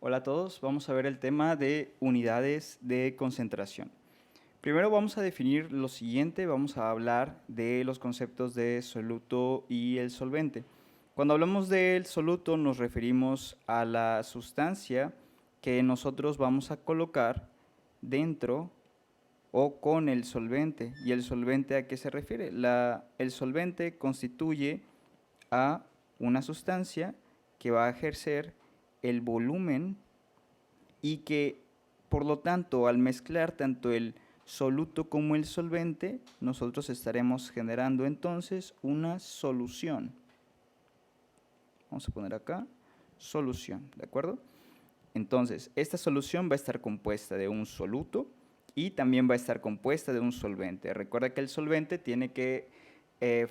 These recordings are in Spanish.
Hola a todos, vamos a ver el tema de unidades de concentración. Primero vamos a definir lo siguiente, vamos a hablar de los conceptos de soluto y el solvente. Cuando hablamos del soluto nos referimos a la sustancia que nosotros vamos a colocar dentro o con el solvente. ¿Y el solvente a qué se refiere? El solvente constituye a una sustancia que va a ejercer el volumen y que, por lo tanto, al mezclar tanto el soluto como el solvente, nosotros estaremos generando entonces una solución. Vamos a poner acá solución, ¿de acuerdo? Entonces, esta solución va a estar compuesta de un soluto y también va a estar compuesta de un solvente. Recuerda que el solvente tiene que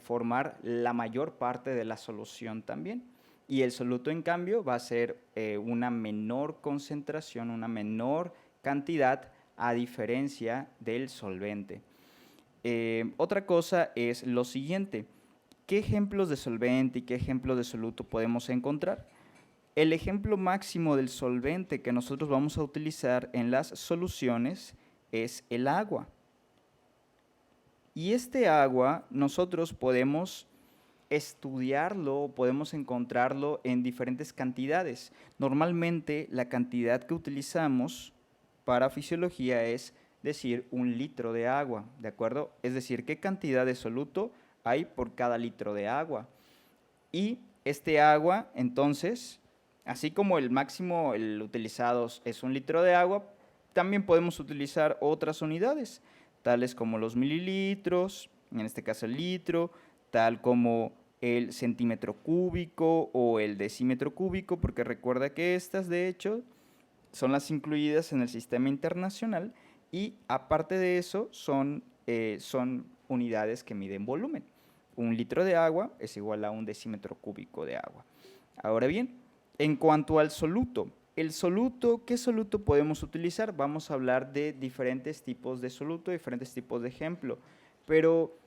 formar la mayor parte de la solución también. Y el soluto, en cambio, va a ser una menor concentración, una menor cantidad a diferencia del solvente. Otra cosa es lo siguiente. ¿Qué ejemplos de solvente y qué ejemplos de soluto podemos encontrar? El ejemplo máximo del solvente que nosotros vamos a utilizar en las soluciones es el agua. Y este agua nosotros podemos estudiarlo, podemos encontrarlo en diferentes cantidades. Normalmente la cantidad que utilizamos para fisiología es decir 1 litro de agua, ¿de acuerdo? Es decir, qué cantidad de soluto hay por cada litro de agua. Y este agua, entonces, así como el máximo el utilizado es 1 litro de agua, también podemos utilizar otras unidades, tales como los mililitros, en este caso el litro, tal como el centímetro cúbico o el decímetro cúbico, porque recuerda que estas, de hecho, son las incluidas en el sistema internacional y aparte de eso son unidades que miden volumen. 1 litro de agua es igual a 1 decímetro cúbico de agua. Ahora bien, en cuanto al soluto, el soluto, ¿qué soluto podemos utilizar? Vamos a hablar de diferentes tipos de soluto, diferentes tipos de ejemplo, pero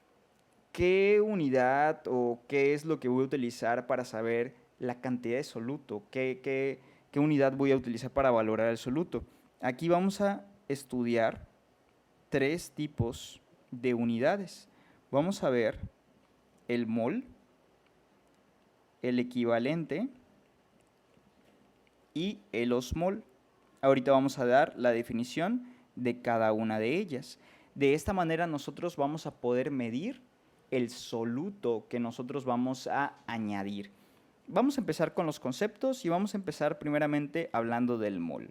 ¿qué unidad o qué es lo que voy a utilizar para saber la cantidad de soluto? ¿Qué unidad voy a utilizar para valorar el soluto? Aquí vamos a estudiar 3 tipos de unidades. Vamos a ver el mol, el equivalente y el osmol. Ahorita vamos a dar la definición de cada una de ellas. De esta manera nosotros vamos a poder medir el soluto que nosotros vamos a añadir. Vamos a empezar con los conceptos y vamos a empezar primeramente hablando del mol.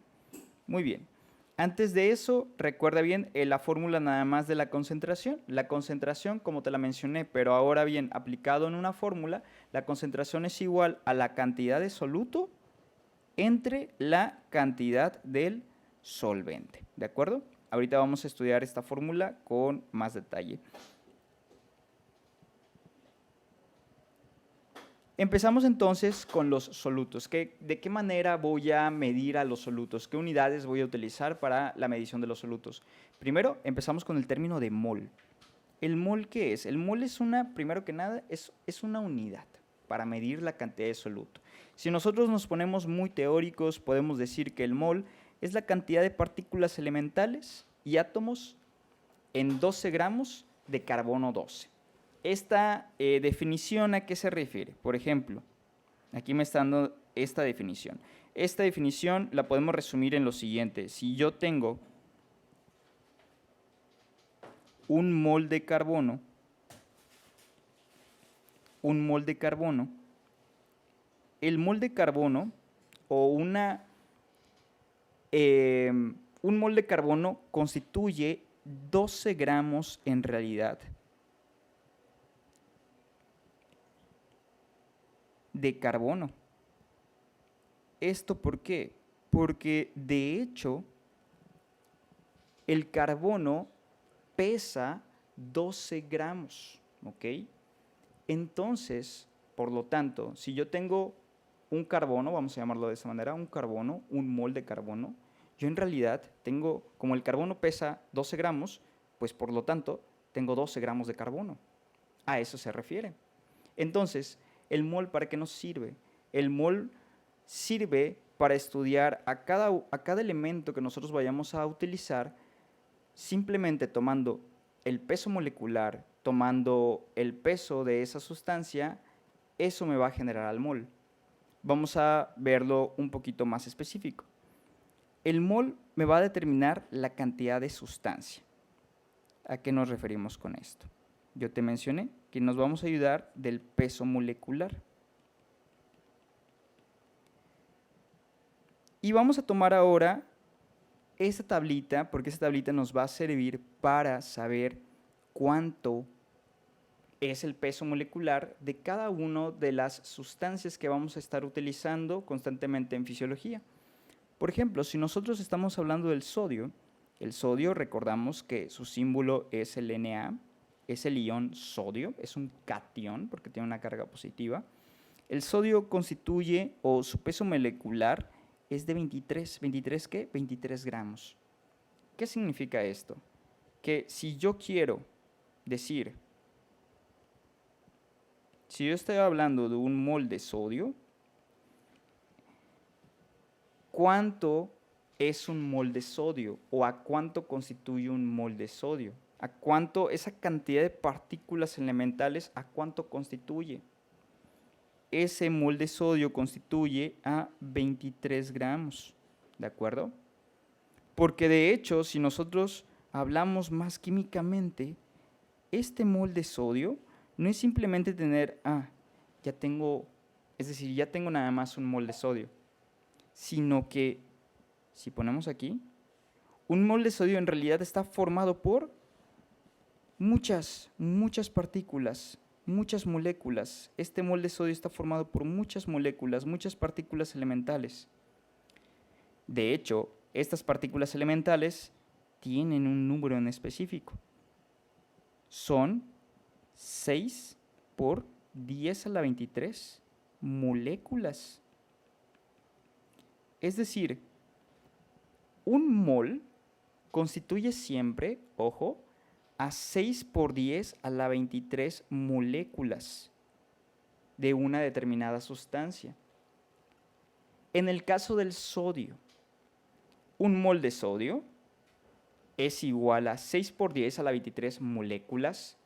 Muy bien. Antes de eso, recuerda bien la fórmula nada más de la concentración. La concentración, como te la mencioné, pero ahora bien, aplicado en una fórmula, la concentración es igual a la cantidad de soluto entre la cantidad del solvente. ¿De acuerdo? Ahorita vamos a estudiar esta fórmula con más detalle. Empezamos entonces con los solutos. ¿De qué manera voy a medir a los solutos? ¿Qué unidades voy a utilizar para la medición de los solutos? Primero, empezamos con el término de mol. ¿El mol qué es? El mol es primero que nada, es una unidad para medir la cantidad de soluto. Si nosotros nos ponemos muy teóricos, podemos decir que el mol es la cantidad de partículas elementales y átomos en 12 gramos de carbono 12. Esta definición, ¿a qué se refiere? Por ejemplo, aquí me está dando esta definición. Esta definición la podemos resumir en lo siguiente. Si yo tengo un mol de carbono, el mol de carbono o un mol de carbono constituye 12 gramos en realidad de carbono. ¿Esto por qué? Porque de hecho el carbono pesa 12 gramos, ¿ok? Entonces, por lo tanto, si yo tengo un carbono, vamos a llamarlo de esa manera, un mol de carbono, yo en realidad tengo, como el carbono pesa 12 gramos, pues por lo tanto tengo 12 gramos de carbono. A eso se refiere. Entonces, ¿el mol para qué nos sirve? El mol sirve para estudiar a cada elemento que nosotros vayamos a utilizar, simplemente tomando el peso molecular, tomando el peso de esa sustancia, eso me va a generar al mol. Vamos a verlo un poquito más específico. El mol me va a determinar la cantidad de sustancia. ¿A qué nos referimos con esto? Yo te mencioné que nos vamos a ayudar del peso molecular. Y vamos a tomar ahora esta tablita, porque esta tablita nos va a servir para saber cuánto es el peso molecular de cada una de las sustancias que vamos a estar utilizando constantemente en fisiología. Por ejemplo, si nosotros estamos hablando del sodio, el sodio recordamos que su símbolo es el Na, es el ion sodio, es un catión porque tiene una carga positiva. El sodio constituye, o su peso molecular es de 23, ¿23 qué? 23 gramos. ¿Qué significa esto? Que si yo quiero decir, si yo estoy hablando de un mol de sodio, ¿cuánto es un mol de sodio? ¿O a cuánto constituye un mol de sodio? ¿A cuánto esa cantidad de partículas elementales, a cuánto constituye? Ese mol de sodio constituye a 23 gramos, ¿de acuerdo? Porque de hecho, si nosotros hablamos más químicamente, este mol de sodio no es simplemente tener, ya tengo, es decir, ya tengo nada más un mol de sodio, sino que, si ponemos aquí, un mol de sodio en realidad está formado por muchas partículas, muchas moléculas. Este mol de sodio está formado por muchas moléculas, muchas partículas elementales. De hecho, estas partículas elementales tienen un número en específico. Son 6 por 10 a la 23 moléculas. Es decir, un mol constituye siempre, ojo, a 6 por 10 a la 23 moléculas de una determinada sustancia. En el caso del sodio, un mol de sodio es igual a 6 por 10 a la 23 moléculas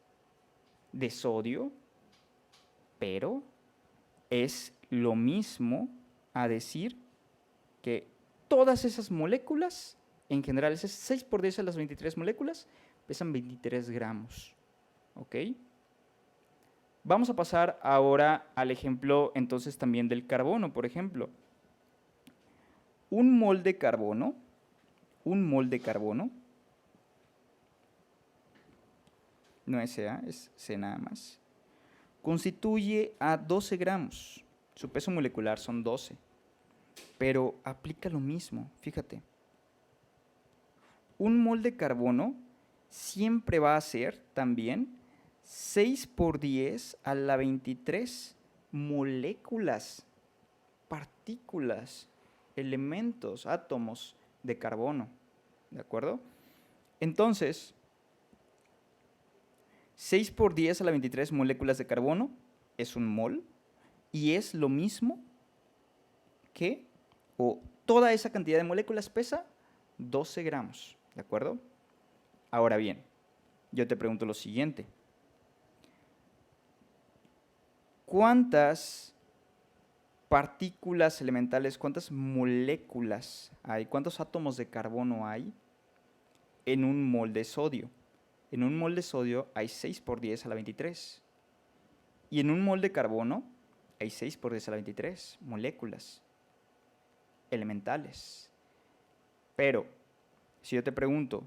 de sodio, pero es lo mismo a decir que todas esas moléculas, en general, esas 6 por 10 a las 23 moléculas, pesan 23 gramos. ¿Ok? Vamos a pasar ahora al ejemplo entonces también del carbono, por ejemplo. Un mol de carbono, no es Ca, es C nada más, constituye a 12 gramos. Su peso molecular son 12. Pero aplica lo mismo, fíjate. Un mol de carbono siempre va a ser también 6 por 10 a la 23 moléculas, partículas, elementos, átomos de carbono. ¿De acuerdo? Entonces, 6 por 10 a la 23 moléculas de carbono es un mol y es lo mismo que, o toda esa cantidad de moléculas pesa 12 gramos. ¿De acuerdo? Ahora bien, yo te pregunto lo siguiente. ¿Cuántas partículas elementales, cuántas moléculas hay, cuántos átomos de carbono hay en un mol de sodio? En un mol de sodio hay 6 por 10 a la 23. Y en un mol de carbono hay 6 por 10 a la 23 moléculas elementales. Pero, si yo te pregunto,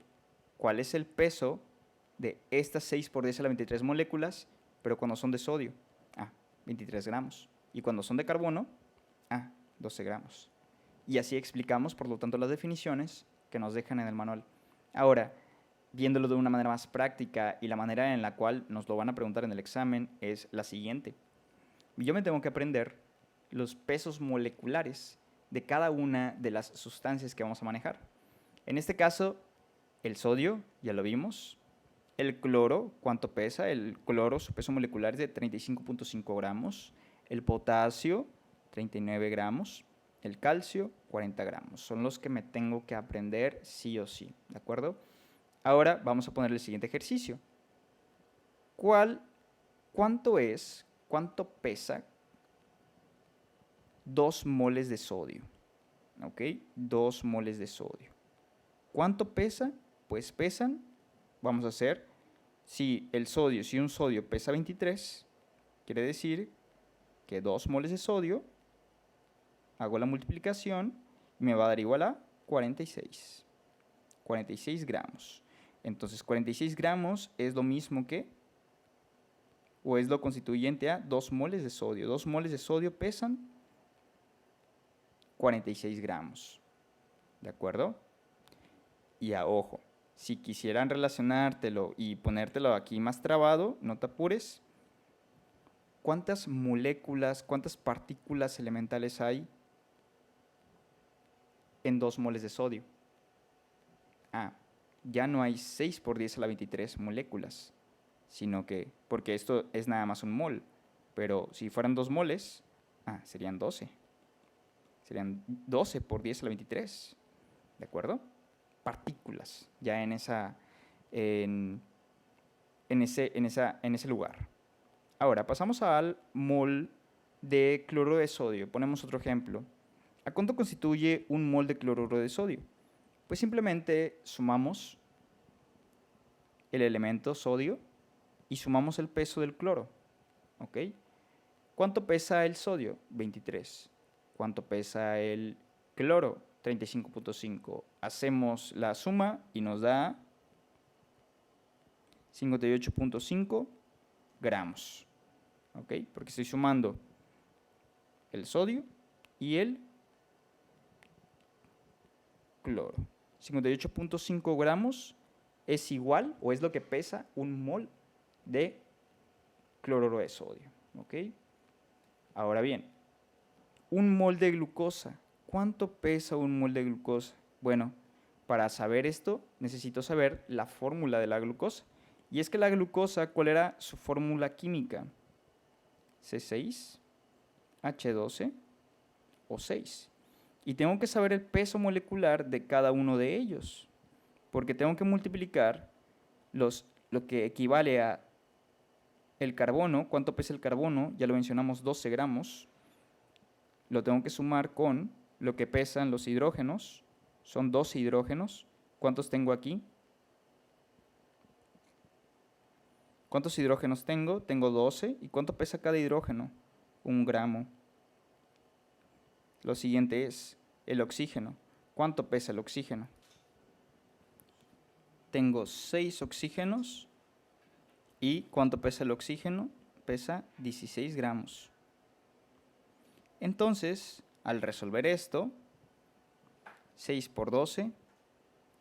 ¿cuál es el peso de estas 6 por 10 a la 23 moléculas, pero cuando son de sodio? 23 gramos. Y cuando son de carbono, 12 gramos. Y así explicamos, por lo tanto, las definiciones que nos dejan en el manual. Ahora, viéndolo de una manera más práctica y la manera en la cual nos lo van a preguntar en el examen es la siguiente. Yo me tengo que aprender los pesos moleculares de cada una de las sustancias que vamos a manejar. En este caso, el sodio, ya lo vimos. El cloro, ¿cuánto pesa? El cloro, su peso molecular es de 35.5 gramos. El potasio, 39 gramos. El calcio, 40 gramos. Son los que me tengo que aprender sí o sí, ¿de acuerdo? Ahora vamos a poner el siguiente ejercicio. ¿Cuánto pesa 2 moles de sodio? ¿Ok? 2 moles de sodio. ¿Cuánto pesa? Pues pesan, vamos a hacer, si un sodio pesa 23, quiere decir que 2 moles de sodio, hago la multiplicación y me va a dar igual a 46. 46 gramos. Entonces 46 gramos es lo mismo que, o es lo constituyente a 2 moles de sodio. 2 moles de sodio pesan 46 gramos. ¿De acuerdo? Y a ojo, si quisieran relacionártelo y ponértelo aquí más trabado, no te apures. ¿Cuántas moléculas, cuántas partículas elementales hay en 2 moles de sodio? Ah, ya no hay 6 por 10 a la 23 moléculas, sino que, porque esto es nada más un mol, pero si fueran 2 moles, serían 12. Serían 12 por 10 a la 23, ¿de acuerdo? Partículas, ya en ese lugar. Ahora, pasamos al mol de cloruro de sodio. Ponemos otro ejemplo. ¿A cuánto constituye un mol de cloruro de sodio? Pues simplemente sumamos el elemento sodio y sumamos el peso del cloro. ¿Ok? ¿Cuánto pesa el sodio? 23. ¿Cuánto pesa el cloro? 35.5. Hacemos la suma y nos da 58.5 gramos. ¿Ok? Porque estoy sumando el sodio y el cloro. 58.5 gramos es igual o es lo que pesa un mol de cloruro de sodio. ¿Ok? Ahora bien, un mol de glucosa. ¿Cuánto pesa un mol de glucosa? Bueno, para saber esto necesito saber la fórmula de la glucosa. Y es que la glucosa, ¿cuál era su fórmula química? C6H12O6. Y tengo que saber el peso molecular de cada uno de ellos, porque tengo que multiplicar lo que equivale a el carbono. ¿Cuánto pesa el carbono? Ya lo mencionamos, 12 gramos. Lo tengo que sumar con lo que pesan los hidrógenos. Son 12 hidrógenos. ¿Cuántos tengo aquí? ¿Cuántos hidrógenos tengo? Tengo 12. ¿Y cuánto pesa cada hidrógeno? 1 gramo. Lo siguiente es el oxígeno. ¿Cuánto pesa el oxígeno? Tengo 6 oxígenos. ¿Y cuánto pesa el oxígeno? Pesa 16 gramos. Entonces, al resolver esto, 6 por 12,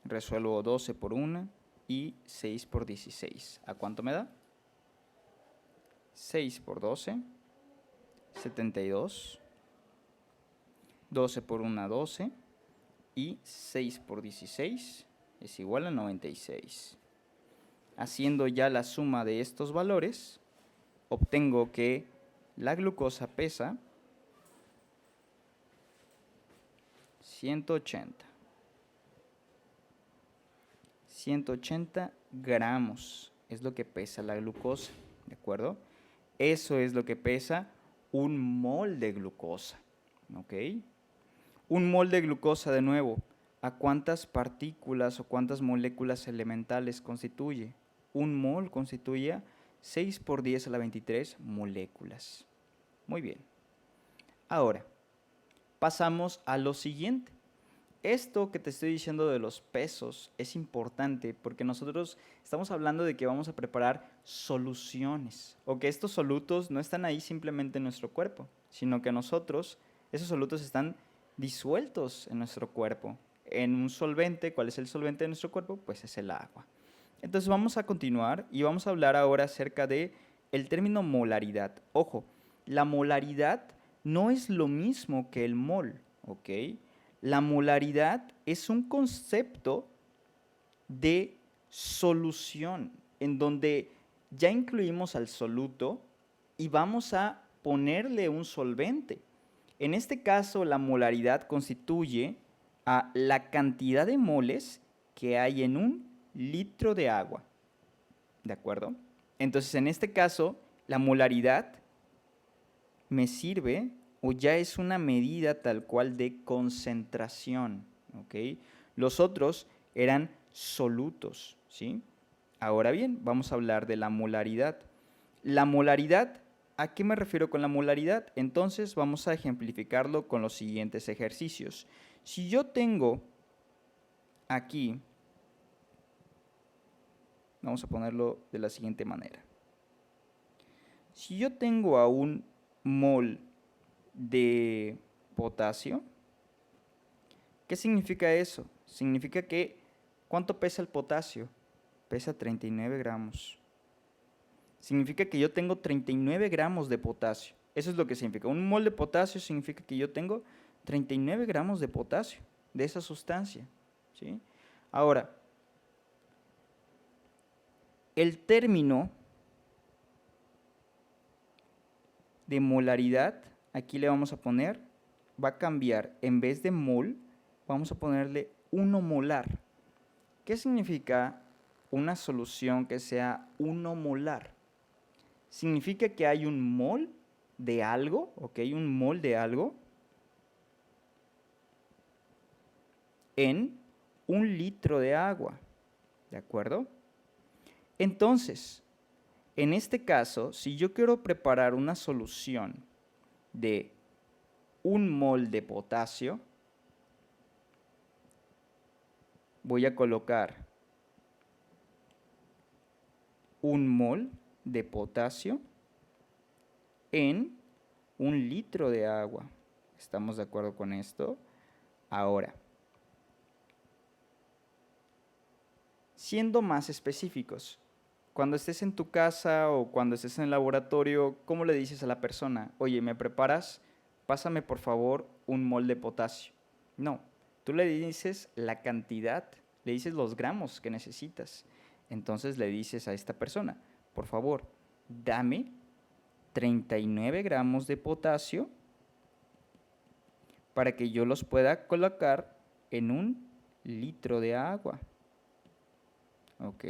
resuelvo 12 por 1 y 6 por 16. ¿A cuánto me da? 6 por 12, 72. 12 por 1, 12. Y 6 por 16 es igual a 96. Haciendo ya la suma de estos valores, obtengo que la glucosa pesa 180 gramos. Es lo que pesa la glucosa, ¿de acuerdo? Eso es lo que pesa un mol de glucosa, ¿ok? Un mol de glucosa, de nuevo, ¿a cuántas partículas o cuántas moléculas elementales constituye? Un mol constituye 6 por 10 a la 23 moléculas. Muy bien. Ahora, pasamos a lo siguiente. Esto que te estoy diciendo de los pesos es importante porque nosotros estamos hablando de que vamos a preparar soluciones, o que estos solutos no están ahí simplemente en nuestro cuerpo, sino que esos solutos están disueltos en nuestro cuerpo, en un solvente. ¿Cuál es el solvente de nuestro cuerpo? Pues es el agua. Entonces vamos a continuar y vamos a hablar ahora acerca de el término molaridad. Ojo, la molaridad no es lo mismo que el mol, ¿ok? La molaridad es un concepto de solución en donde ya incluimos al soluto y vamos a ponerle un solvente. En este caso, la molaridad constituye a la cantidad de moles que hay en un litro de agua. ¿De acuerdo? Entonces, en este caso, la molaridad me sirve o ya es una medida tal cual de concentración. ¿Ok? Los otros eran solutos. ¿Sí? Ahora bien, vamos a hablar de la molaridad. La molaridad, ¿a qué me refiero con la molaridad? Entonces vamos a ejemplificarlo con los siguientes ejercicios. Si yo tengo aquí, vamos a ponerlo de la siguiente manera. Si yo tengo a un mol de potasio, ¿qué significa eso? Significa que, ¿cuánto pesa el potasio? Pesa 39 gramos. Significa que yo tengo 39 gramos de potasio. Eso es lo que significa. Un mol de potasio significa que yo tengo 39 gramos de potasio de esa sustancia. ¿Sí? Ahora, el término de molaridad, aquí le vamos a poner, va a cambiar, en vez de mol, vamos a ponerle 1 molar. ¿Qué significa una solución que sea 1 molar? Significa que hay un mol de algo, ¿ok? Un mol de algo en 1 litro de agua, ¿de acuerdo? Entonces, en este caso, si yo quiero preparar una solución de 1 mol de potasio, voy a colocar 1 mol de potasio en 1 litro de agua. ¿Estamos de acuerdo con esto? Ahora, siendo más específicos, cuando estés en tu casa o cuando estés en el laboratorio, ¿cómo le dices a la persona? Oye, ¿me preparas? Pásame por favor 1 mol de potasio. No, tú le dices la cantidad, le dices los gramos que necesitas. Entonces le dices a esta persona, por favor, dame 39 gramos de potasio para que yo los pueda colocar en 1 litro de agua. ¿Ok?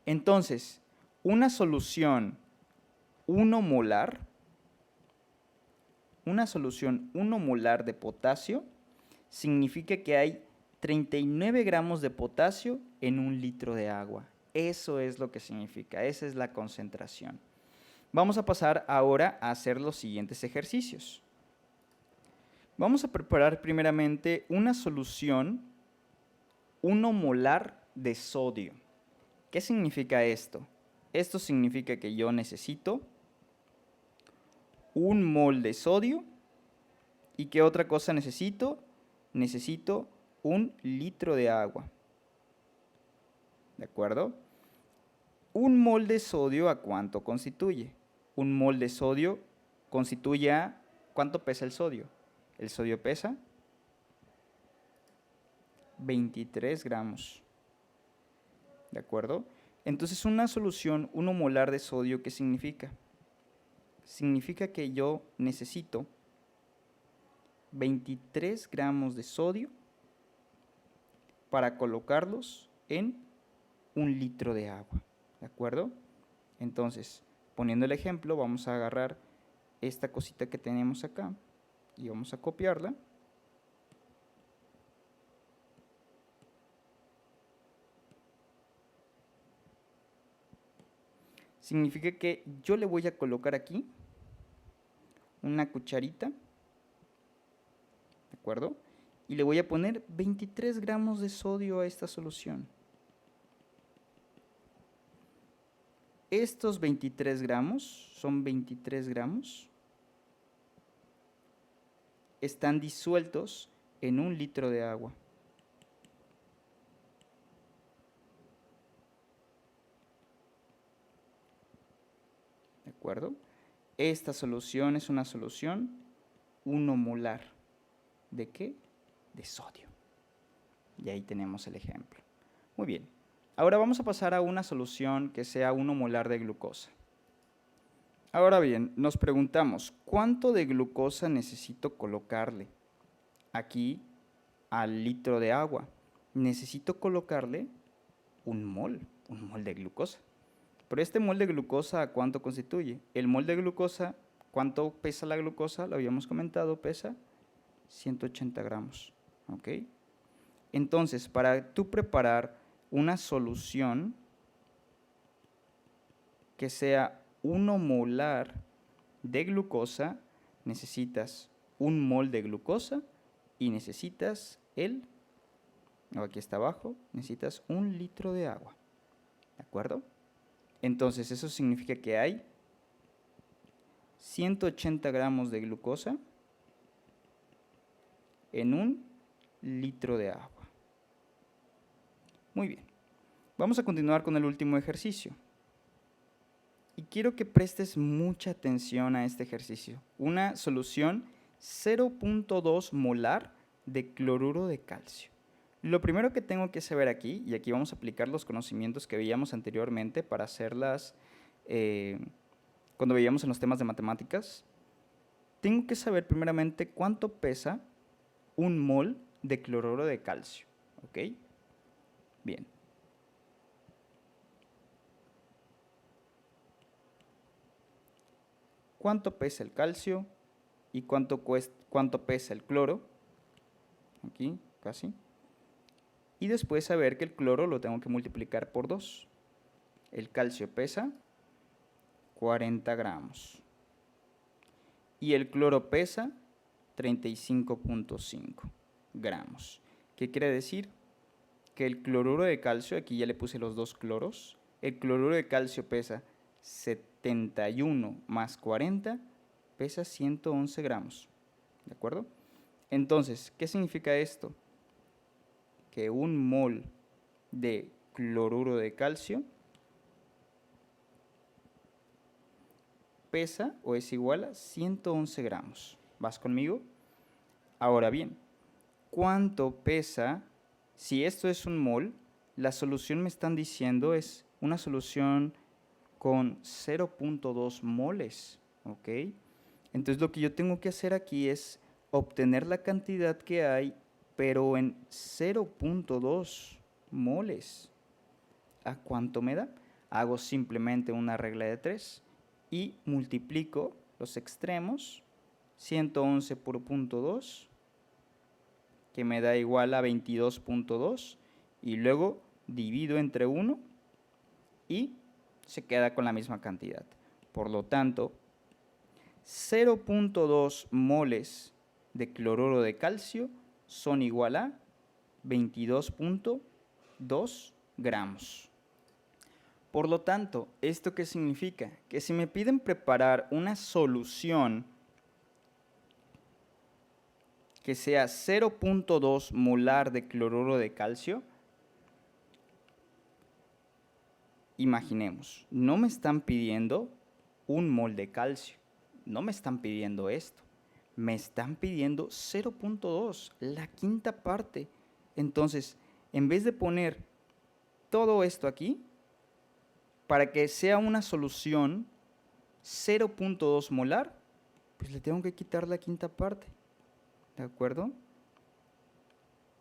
Entonces, una solución 1 molar, de potasio significa que hay 39 gramos de potasio en 1 litro de agua. Eso es lo que significa, esa es la concentración. Vamos a pasar ahora a hacer los siguientes ejercicios. Vamos a preparar primeramente una solución 1 molar de sodio. ¿Qué significa esto? Esto significa que yo necesito 1 mol de sodio. ¿Y qué otra cosa necesito? Necesito 1 litro de agua. ¿De acuerdo? 1 mol de sodio, ¿a cuánto constituye? 1 mol de sodio constituye a... ¿Cuánto pesa el sodio? El sodio pesa 23 gramos. ¿De acuerdo? Entonces, una solución 1 molar de sodio, ¿qué significa? Significa que yo necesito 23 gramos de sodio para colocarlos en 1 litro de agua. ¿De acuerdo? Entonces, poniendo el ejemplo, vamos a agarrar esta cosita que tenemos acá y vamos a copiarla. Significa que yo le voy a colocar aquí una cucharita, ¿de acuerdo? Y le voy a poner 23 gramos de sodio a esta solución. Estos 23 gramos, son 23 gramos, están disueltos en 1 litro de agua. ¿De acuerdo? Esta solución es una solución 1 molar. ¿De qué? De sodio. Y ahí tenemos el ejemplo. Muy bien. Ahora vamos a pasar a una solución que sea 1 molar de glucosa. Ahora bien, nos preguntamos, ¿cuánto de glucosa necesito colocarle aquí al litro de agua? Necesito colocarle un mol de glucosa. Pero este mol de glucosa, ¿cuánto constituye? El mol de glucosa, ¿cuánto pesa la glucosa? Lo habíamos comentado, pesa 180 gramos. ¿Ok? Entonces, para tú preparar una solución que sea 1 molar de glucosa, necesitas un mol de glucosa y necesitas aquí está abajo, necesitas 1 litro de agua. ¿De acuerdo? Entonces, eso significa que hay 180 gramos de glucosa en 1 litro de agua. Muy bien. Vamos a continuar con el último ejercicio. Y quiero que prestes mucha atención a este ejercicio. Una solución 0.2 molar de cloruro de calcio. Lo primero que tengo que saber aquí, y aquí vamos a aplicar los conocimientos que veíamos anteriormente para hacerlas cuando veíamos en los temas de matemáticas, tengo que saber primeramente cuánto pesa 1 mol de cloruro de calcio. ¿Ok? Bien. ¿Cuánto pesa el calcio y cuánto pesa el cloro? Aquí, casi. Y después saber que el cloro lo tengo que multiplicar por 2. El calcio pesa 40 gramos. Y el cloro pesa 35.5 gramos. ¿Qué quiere decir? Que el cloruro de calcio, aquí ya le puse los 2 cloros, el cloruro de calcio pesa 71 más 40, pesa 111 gramos. ¿De acuerdo? Entonces, ¿qué significa esto? Que 1 mol de cloruro de calcio pesa o es igual a 111 gramos. ¿Vas conmigo? Ahora bien, ¿cuánto pesa? Si esto es 1 mol, la solución me están diciendo es una solución con 0.2 moles. ¿Ok? Entonces lo que yo tengo que hacer aquí es obtener la cantidad que hay, pero en 0.2 moles. ¿A cuánto me da? Hago simplemente una regla de 3 y multiplico los extremos, 111 por 0.2, que me da igual a 22.2, y luego divido entre 1 y se queda con la misma cantidad. Por lo tanto, 0.2 moles de cloruro de calcio son igual a 22.2 gramos. Por lo tanto, ¿esto qué significa? Que si me piden preparar una solución que sea 0.2 molar de cloruro de calcio, imaginemos, no me están pidiendo 1 mol de calcio, no me están pidiendo esto, me están pidiendo 0.2, la quinta parte. Entonces, en vez de poner todo esto aquí, para que sea una solución 0.2 molar, pues le tengo que quitar la quinta parte. ¿De acuerdo?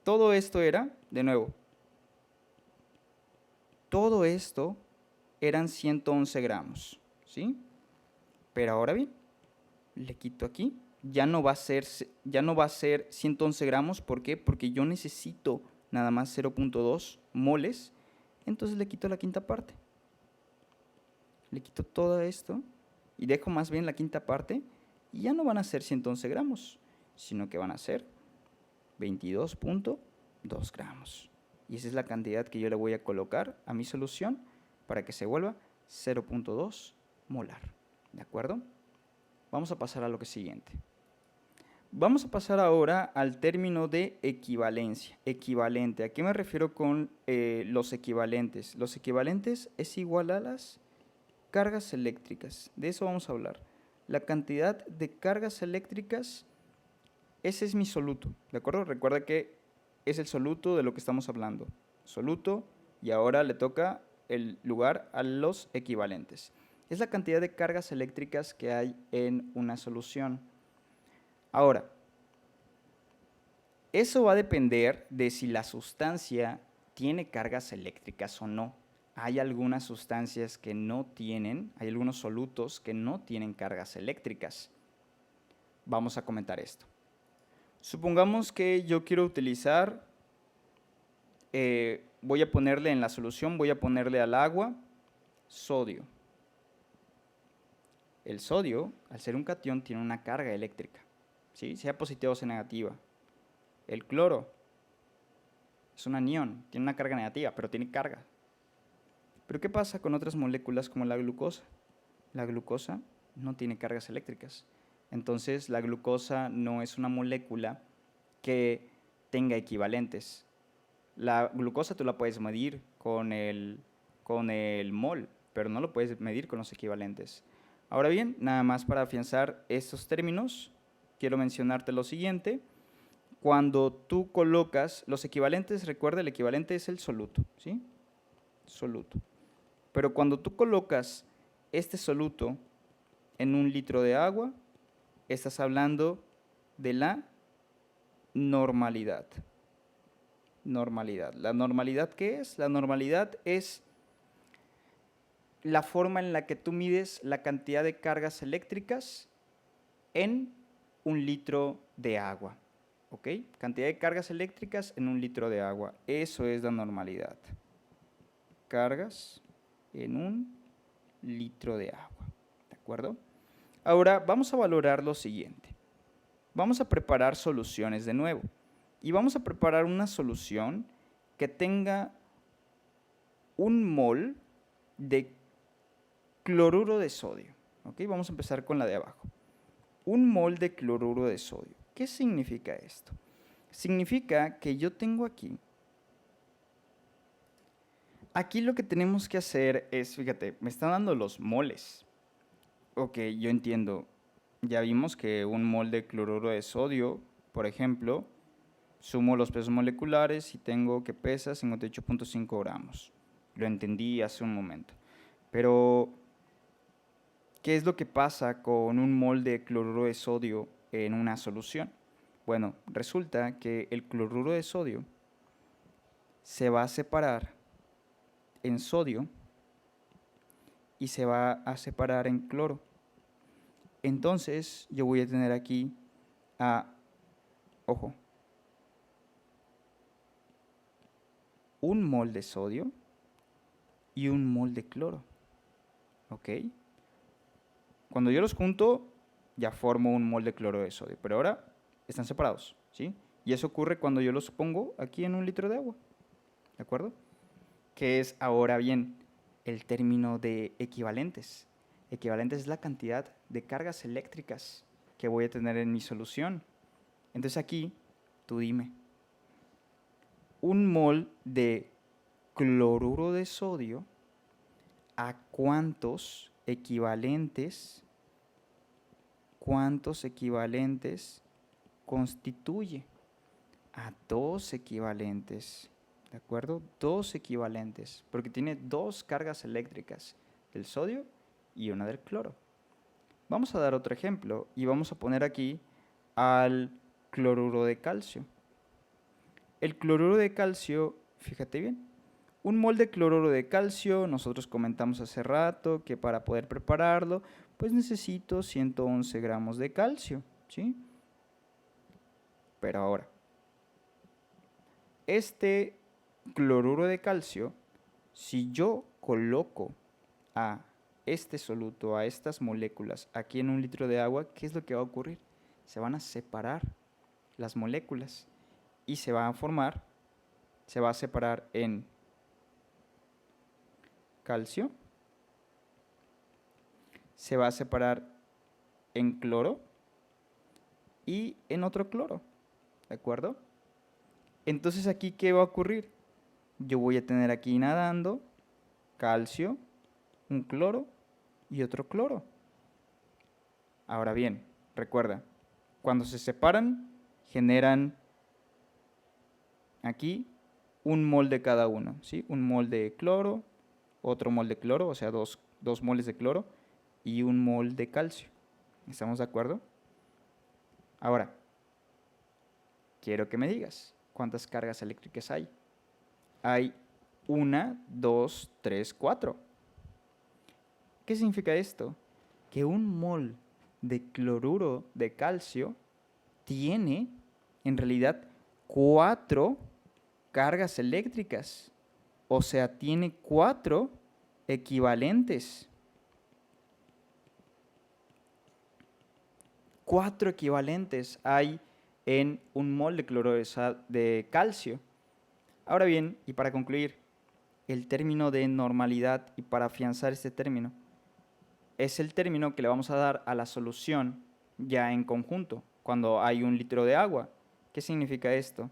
Todo esto era, de nuevo, todo esto eran 111 gramos, ¿sí? Pero ahora bien, le quito aquí, ya no va a ser 111 gramos, ¿por qué? Porque yo necesito nada más 0.2 moles, entonces le quito la quinta parte. Le quito todo esto y dejo más bien la quinta parte y ya no van a ser 111 gramos, sino que van a ser 22.2 gramos. Y esa es la cantidad que yo le voy a colocar a mi solución para que se vuelva 0.2 molar. ¿De acuerdo? Vamos a pasar a lo que siguiente. Vamos a pasar ahora al término de equivalencia. Equivalente. ¿A qué me refiero con los equivalentes? Los equivalentes es igual a las cargas eléctricas. De eso vamos a hablar. La cantidad de cargas eléctricas, ese es mi soluto. ¿De acuerdo? Recuerda que es el soluto de lo que estamos hablando. Soluto, y ahora le toca el lugar a los equivalentes. Es la cantidad de cargas eléctricas que hay en una solución. Ahora, eso va a depender de si la sustancia tiene cargas eléctricas o no. Hay algunas sustancias que no tienen, hay algunos solutos que no tienen cargas eléctricas. Vamos a comentar esto. Supongamos que yo quiero utilizar, voy a ponerle en la solución, voy a ponerle al agua sodio. El sodio, al ser un catión, tiene una carga eléctrica, ¿sí? Sea positiva o sea negativa. El cloro es un anión, tiene una carga negativa, pero tiene carga. Pero ¿qué pasa con otras moléculas como la glucosa? La glucosa no tiene cargas eléctricas. Entonces, la glucosa no es una molécula que tenga equivalentes. La glucosa tú la puedes medir con el mol, pero no lo puedes medir con los equivalentes. Ahora bien, nada más para afianzar estos términos, quiero mencionarte lo siguiente. Cuando tú colocas los equivalentes, recuerda, el equivalente es el soluto, ¿sí? Soluto. Pero cuando tú colocas este soluto en un litro de agua, estás hablando de la normalidad. Normalidad. ¿La normalidad qué es? La normalidad es la forma en la que tú mides la cantidad de cargas eléctricas en un litro de agua. ¿Ok? Cantidad de cargas eléctricas en un litro de agua. Eso es la normalidad. Cargas en un litro de agua. ¿De acuerdo? Ahora vamos a valorar lo siguiente. Vamos a preparar soluciones de nuevo. Y vamos a preparar una solución que tenga un mol de cloruro de sodio. ¿Ok? Vamos a empezar con la de abajo. Un mol de cloruro de sodio. ¿Qué significa esto? Significa que yo tengo aquí lo que tenemos que hacer es, fíjate, me están dando los moles. Ok, yo entiendo. Ya vimos que un mol de cloruro de sodio, por ejemplo, sumo los pesos moleculares y tengo que pesa 58.5 gramos. Lo entendí hace un momento. Pero, ¿qué es lo que pasa con un mol de cloruro de sodio en una solución? Bueno, resulta que el cloruro de sodio se va a separar en sodio y se va a separar en cloro. Entonces, yo voy a tener aquí ojo, un mol de sodio y un mol de cloro. ¿Ok? Cuando yo los junto, ya formo un mol de cloro de sodio, pero ahora están separados, ¿sí? Y eso ocurre cuando yo los pongo aquí en un litro de agua, ¿de acuerdo? Que es ahora bien el término de equivalentes. Equivalentes es la cantidad de cargas eléctricas que voy a tener en mi solución. Entonces aquí, tú dime, un mol de cloruro de sodio, ¿a cuántos equivalentes constituye? A 2 equivalentes, ¿de acuerdo? 2 equivalentes, porque tiene 2 cargas eléctricas, del sodio y una del cloro. Vamos a dar otro ejemplo y vamos a poner aquí al cloruro de calcio. El cloruro de calcio, fíjate bien, un mol de cloruro de calcio, nosotros comentamos hace rato que para poder prepararlo, pues necesito 111 gramos de calcio, ¿sí? Pero ahora, este cloruro de calcio, si yo coloco a este soluto, a estas moléculas, aquí en un litro de agua, ¿qué es lo que va a ocurrir? Se van a separar las moléculas y se va a separar en calcio, se va a separar en cloro y en otro cloro, ¿de acuerdo? Entonces aquí, ¿qué va a ocurrir? Yo voy a tener aquí nadando calcio, un cloro y otro cloro. Ahora bien, recuerda, cuando se separan, generan aquí un mol de cada uno, ¿sí? Un mol de cloro, otro mol de cloro, o sea, dos moles de cloro, y 1 mol de calcio. ¿Estamos de acuerdo? Ahora, quiero que me digas, ¿cuántas cargas eléctricas hay? Hay 1, 2, 3, 4. ¿Qué significa esto? Que 1 mol de cloruro de calcio tiene, en realidad, 4 cargas eléctricas. O sea, tiene 4 equivalentes. 4 equivalentes hay en 1 mol de cloruro de calcio. Ahora bien, y para concluir, el término de normalidad, y para afianzar este término, es el término que le vamos a dar a la solución ya en conjunto, cuando hay 1 litro de agua. ¿Qué significa esto?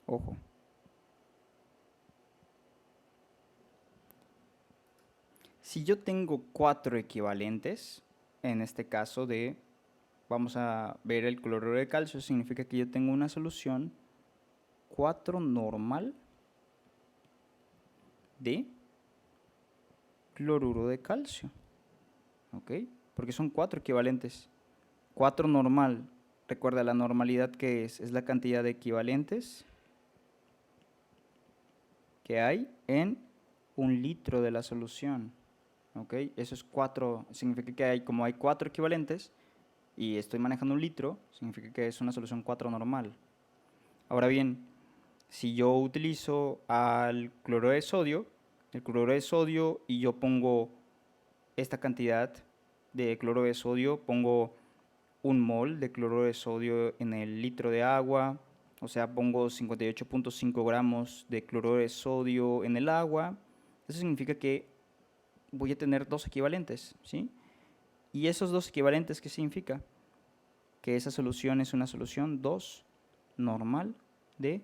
Ojo. Si yo tengo 4 equivalentes, en este caso vamos a ver el cloruro de calcio, significa que yo tengo una solución 4 normal de cloruro de calcio. ¿Ok? Porque son 4 equivalentes. 4 normal, recuerda la normalidad que es la cantidad de equivalentes que hay en 1 litro de la solución. ¿Ok? Eso es 4, significa que como hay 4 equivalentes y estoy manejando 1 litro, significa que es una solución 4 normal. Ahora bien, si yo utilizo el cloruro de sodio y yo pongo esta cantidad de cloruro de sodio, pongo 1 mol de cloruro de sodio en el litro de agua, o sea, pongo 58.5 gramos de cloruro de sodio en el agua, eso significa que voy a tener 2 equivalentes, ¿sí? ¿Y esos 2 equivalentes qué significa? Que esa solución es una solución 2 normal de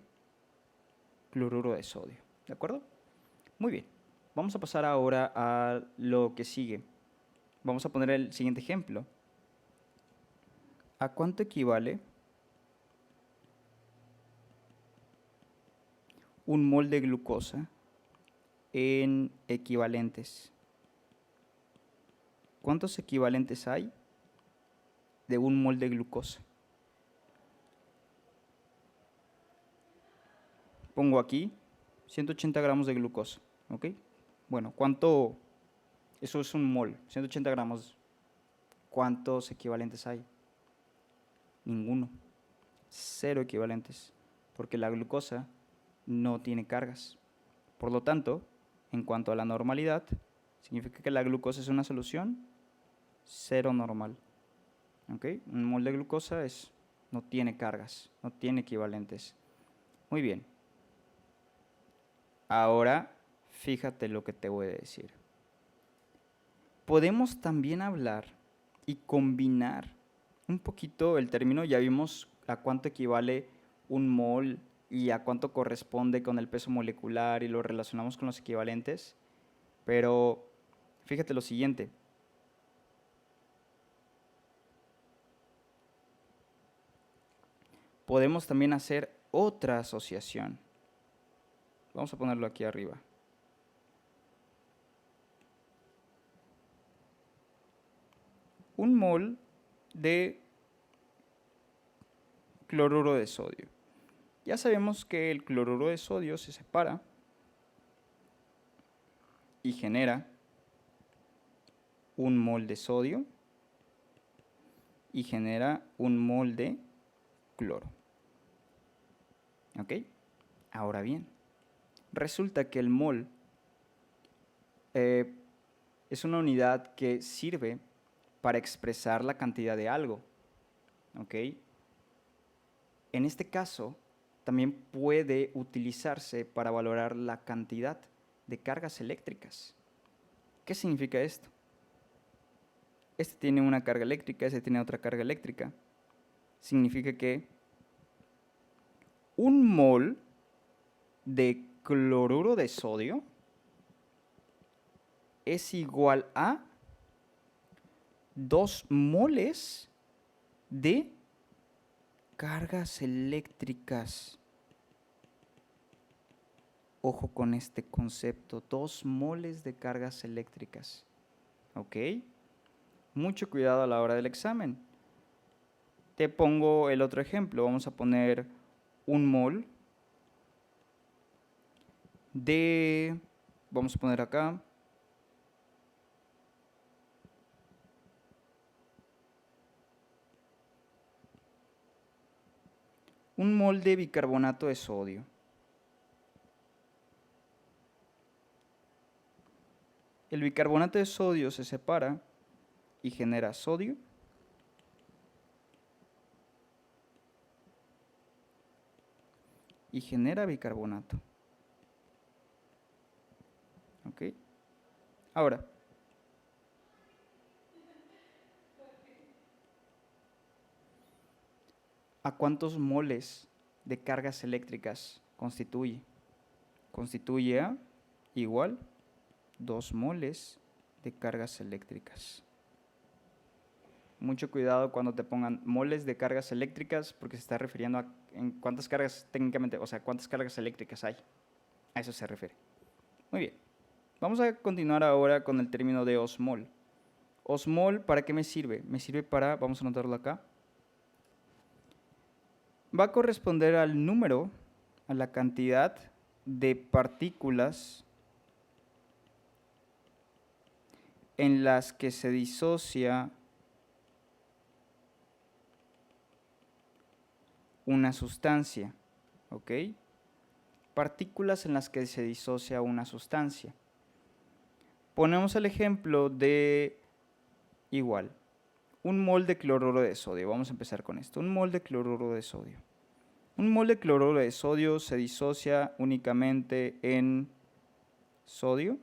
cloruro de sodio, ¿de acuerdo? Muy bien, vamos a pasar ahora a lo que sigue. Vamos a poner el siguiente ejemplo. ¿A cuánto equivale 1 mol de glucosa en equivalentes? ¿Cuántos equivalentes hay de 1 mol de glucosa? Pongo aquí 180 gramos de glucosa, ¿ok? Bueno, ¿cuánto? Eso es 1 mol, 180 gramos. ¿Cuántos equivalentes hay? Ninguno. 0 equivalentes, porque la glucosa no tiene cargas. Por lo tanto, en cuanto a la normalidad, significa que la glucosa es una solución 0 normal. ¿Ok? 1 mol de glucosa no tiene cargas, no tiene equivalentes. Muy bien. Ahora, fíjate lo que te voy a decir. Podemos también hablar y combinar un poquito el término. Ya vimos a cuánto equivale 1 mol y a cuánto corresponde con el peso molecular y lo relacionamos con los equivalentes. Pero fíjate lo siguiente. Podemos también hacer otra asociación. Vamos a ponerlo aquí arriba. Un mol de cloruro de sodio. Ya sabemos que el cloruro de sodio se separa y genera 1 mol de sodio y genera 1 mol de cloro. ¿Ok? Ahora bien, resulta que el mol es una unidad que sirve para expresar la cantidad de algo. ¿Ok? En este caso, también puede utilizarse para valorar la cantidad de cargas eléctricas. ¿Qué significa esto? Este tiene una carga eléctrica, este tiene otra carga eléctrica. Significa que 1 mol de cloruro de sodio es igual a 2 moles de cargas eléctricas. Ojo con este concepto, 2 moles de cargas eléctricas. ¿Ok? Mucho cuidado a la hora del examen. Te pongo el otro ejemplo. Vamos a poner 1 mol de, vamos a poner acá, un mol de bicarbonato de sodio. El bicarbonato de sodio se separa y genera sodio y genera bicarbonato. ¿Ok? Ahora, ¿a cuántos moles de cargas eléctricas constituye? Constituye a igual 2 moles de cargas eléctricas. Mucho cuidado cuando te pongan moles de cargas eléctricas porque se está refiriendo a en cuántas cargas técnicamente, o sea, cuántas cargas eléctricas hay. A eso se refiere. Muy bien. Vamos a continuar ahora con el término de osmol. Osmol, ¿para qué me sirve? Me sirve para, vamos a anotarlo acá, va a corresponder al número, a la cantidad de partículas en las que se disocia una sustancia, ¿ok? Partículas en las que se disocia una sustancia. Ponemos el ejemplo de igual, 1 mol de cloruro de sodio. Vamos a empezar con esto. 1 mol de cloruro de sodio. 1 mol de cloruro de sodio se disocia únicamente en sodio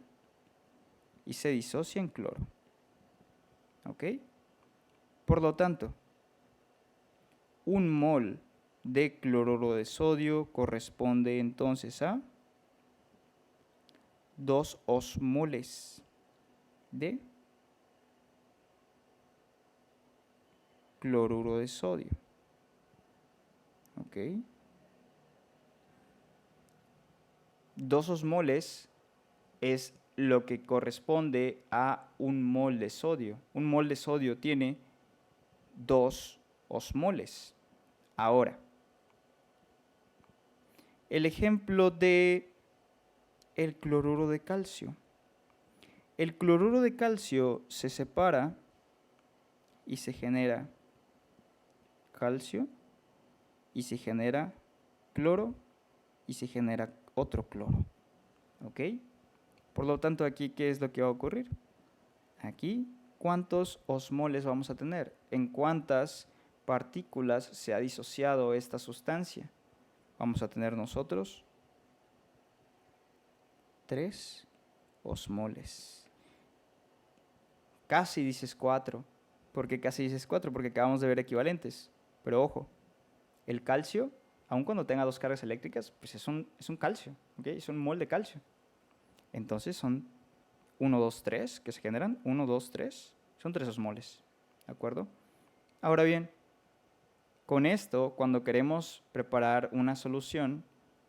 y se disocia en cloro. ¿Ok? Por lo tanto, 1 mol de cloruro de sodio corresponde entonces a 2 osmoles de cloruro de sodio. ¿Ok? 2 osmoles es lo que corresponde a 1 mol de sodio. 1 mol de sodio tiene 2 osmoles. Ahora, el ejemplo de el cloruro de calcio. El cloruro de calcio se separa y se genera calcio y se genera cloro y se genera otro cloro. ¿Ok? Por lo tanto, aquí, ¿qué es lo que va a ocurrir? Aquí, ¿cuántos osmoles vamos a tener? ¿En cuántas partículas se ha disociado esta sustancia? Vamos a tener nosotros 3 osmoles. Casi dices 4. ¿Por qué casi dices 4? Porque acabamos de ver equivalentes. Pero ojo, el calcio, aun cuando tenga 2 cargas eléctricas, pues es un calcio, ¿ok? Es un mol de calcio. Entonces son 1, 2, 3 que se generan. 1, 2, 3. Son 3 osmoles. ¿De acuerdo? Ahora bien, con esto, cuando queremos preparar una solución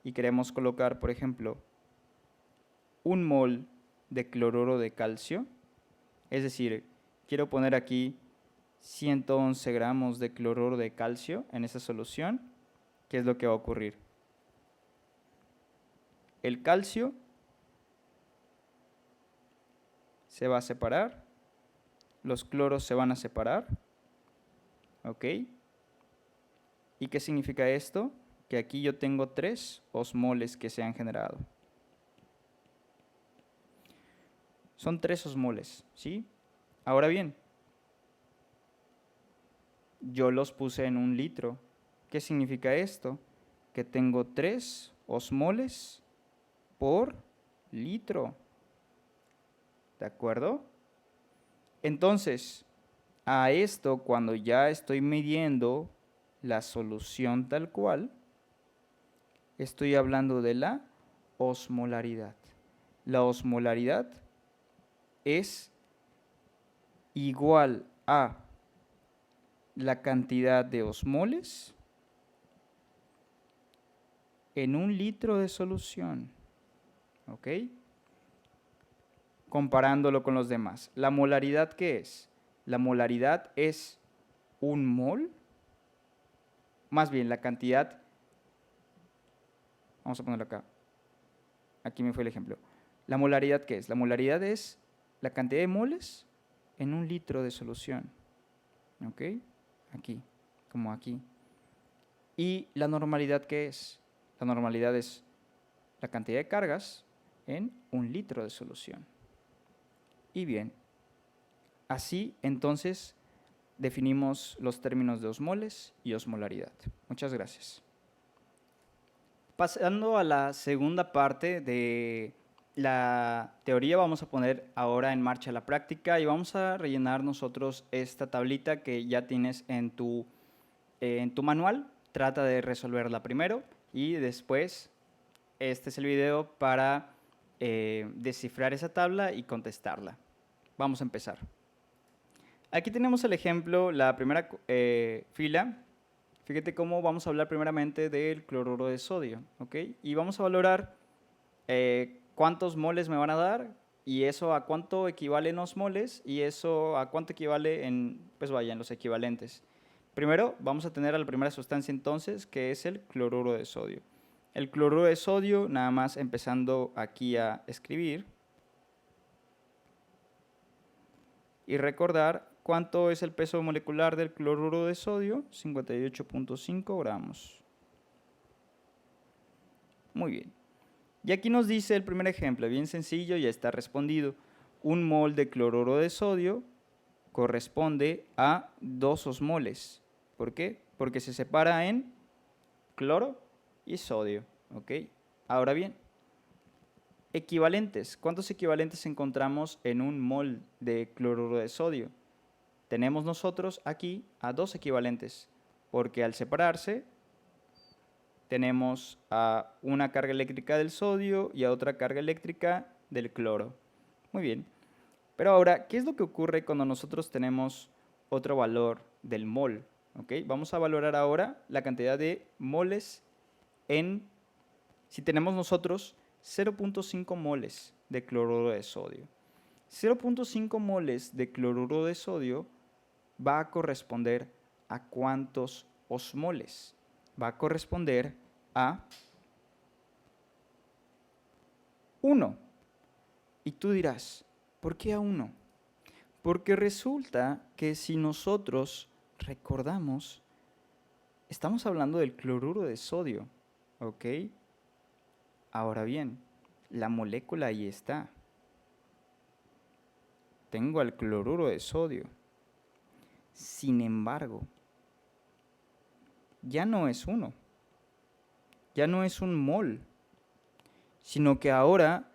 y queremos colocar, por ejemplo, 1 mol de cloruro de calcio, es decir, quiero poner aquí 111 gramos de cloruro de calcio en esa solución, ¿qué es lo que va a ocurrir? El calcio se va a separar, los cloros se van a separar, ¿ok? ¿Y qué significa esto? Que aquí yo tengo 3 osmoles que se han generado. Son 3 osmoles, ¿sí? Ahora bien, yo los puse en 1 litro. ¿Qué significa esto? Que tengo 3 osmoles por litro. ¿De acuerdo? Entonces, a esto, cuando ya estoy midiendo la solución tal cual, estoy hablando de la osmolaridad. La osmolaridad es igual a la cantidad de osmoles en 1 litro de solución. ¿ok? Comparándolo con los demás. ¿La molaridad qué es? La molaridad es un mol, más bien la cantidad, vamos a ponerlo acá, aquí me fue el ejemplo. ¿La molaridad qué es? La molaridad es la cantidad de moles en un litro de solución, ¿ok? Aquí, como aquí. ¿Y la normalidad qué es? La normalidad es la cantidad de cargas en un litro de solución. Y bien, así entonces definimos los términos de osmoles y osmolaridad. Muchas gracias. Pasando a la segunda parte de la teoría, vamos a poner ahora en marcha la práctica y vamos a rellenar nosotros esta tablita que ya tienes en tu manual. Trata de resolverla primero y después este es el video para descifrar esa tabla y contestarla. Vamos a empezar. Aquí tenemos el ejemplo, la primera fila. Fíjate cómo vamos a hablar primeramente del cloruro de sodio, ¿ok? Y vamos a valorar cuántos moles me van a dar y eso a cuánto equivale en osmoles y eso a cuánto equivale en, pues vaya, en los equivalentes. Primero vamos a tener a la primera sustancia entonces, que es el cloruro de sodio. El cloruro de sodio, nada más empezando aquí a escribir y recordar cuánto es el peso molecular del cloruro de sodio, 58.5 gramos. Muy bien. Y aquí nos dice el primer ejemplo, bien sencillo, ya está respondido. Un mol de cloruro de sodio corresponde a 2 osmoles. ¿Por qué? Porque se separa en cloro y sodio, ¿ok? Ahora bien, equivalentes. ¿Cuántos equivalentes encontramos en un mol de cloruro de sodio? Tenemos nosotros aquí a 2 equivalentes, porque al separarse tenemos a una carga eléctrica del sodio y a otra carga eléctrica del cloro. Muy bien. Pero ahora, ¿qué es lo que ocurre cuando nosotros tenemos otro valor del mol? ¿Ok? Vamos a valorar ahora la cantidad de moles si tenemos nosotros 0.5 moles de cloruro de sodio. 0.5 moles de cloruro de sodio va a corresponder a ¿cuántos osmoles? Va a corresponder a 1. Y tú dirás, ¿por qué a 1? Porque resulta que si nosotros recordamos, estamos hablando del cloruro de sodio, ¿ok? Ahora bien, la molécula ahí está. Tengo el cloruro de sodio. Sin embargo, ya no es 1, ya no es un mol, sino que ahora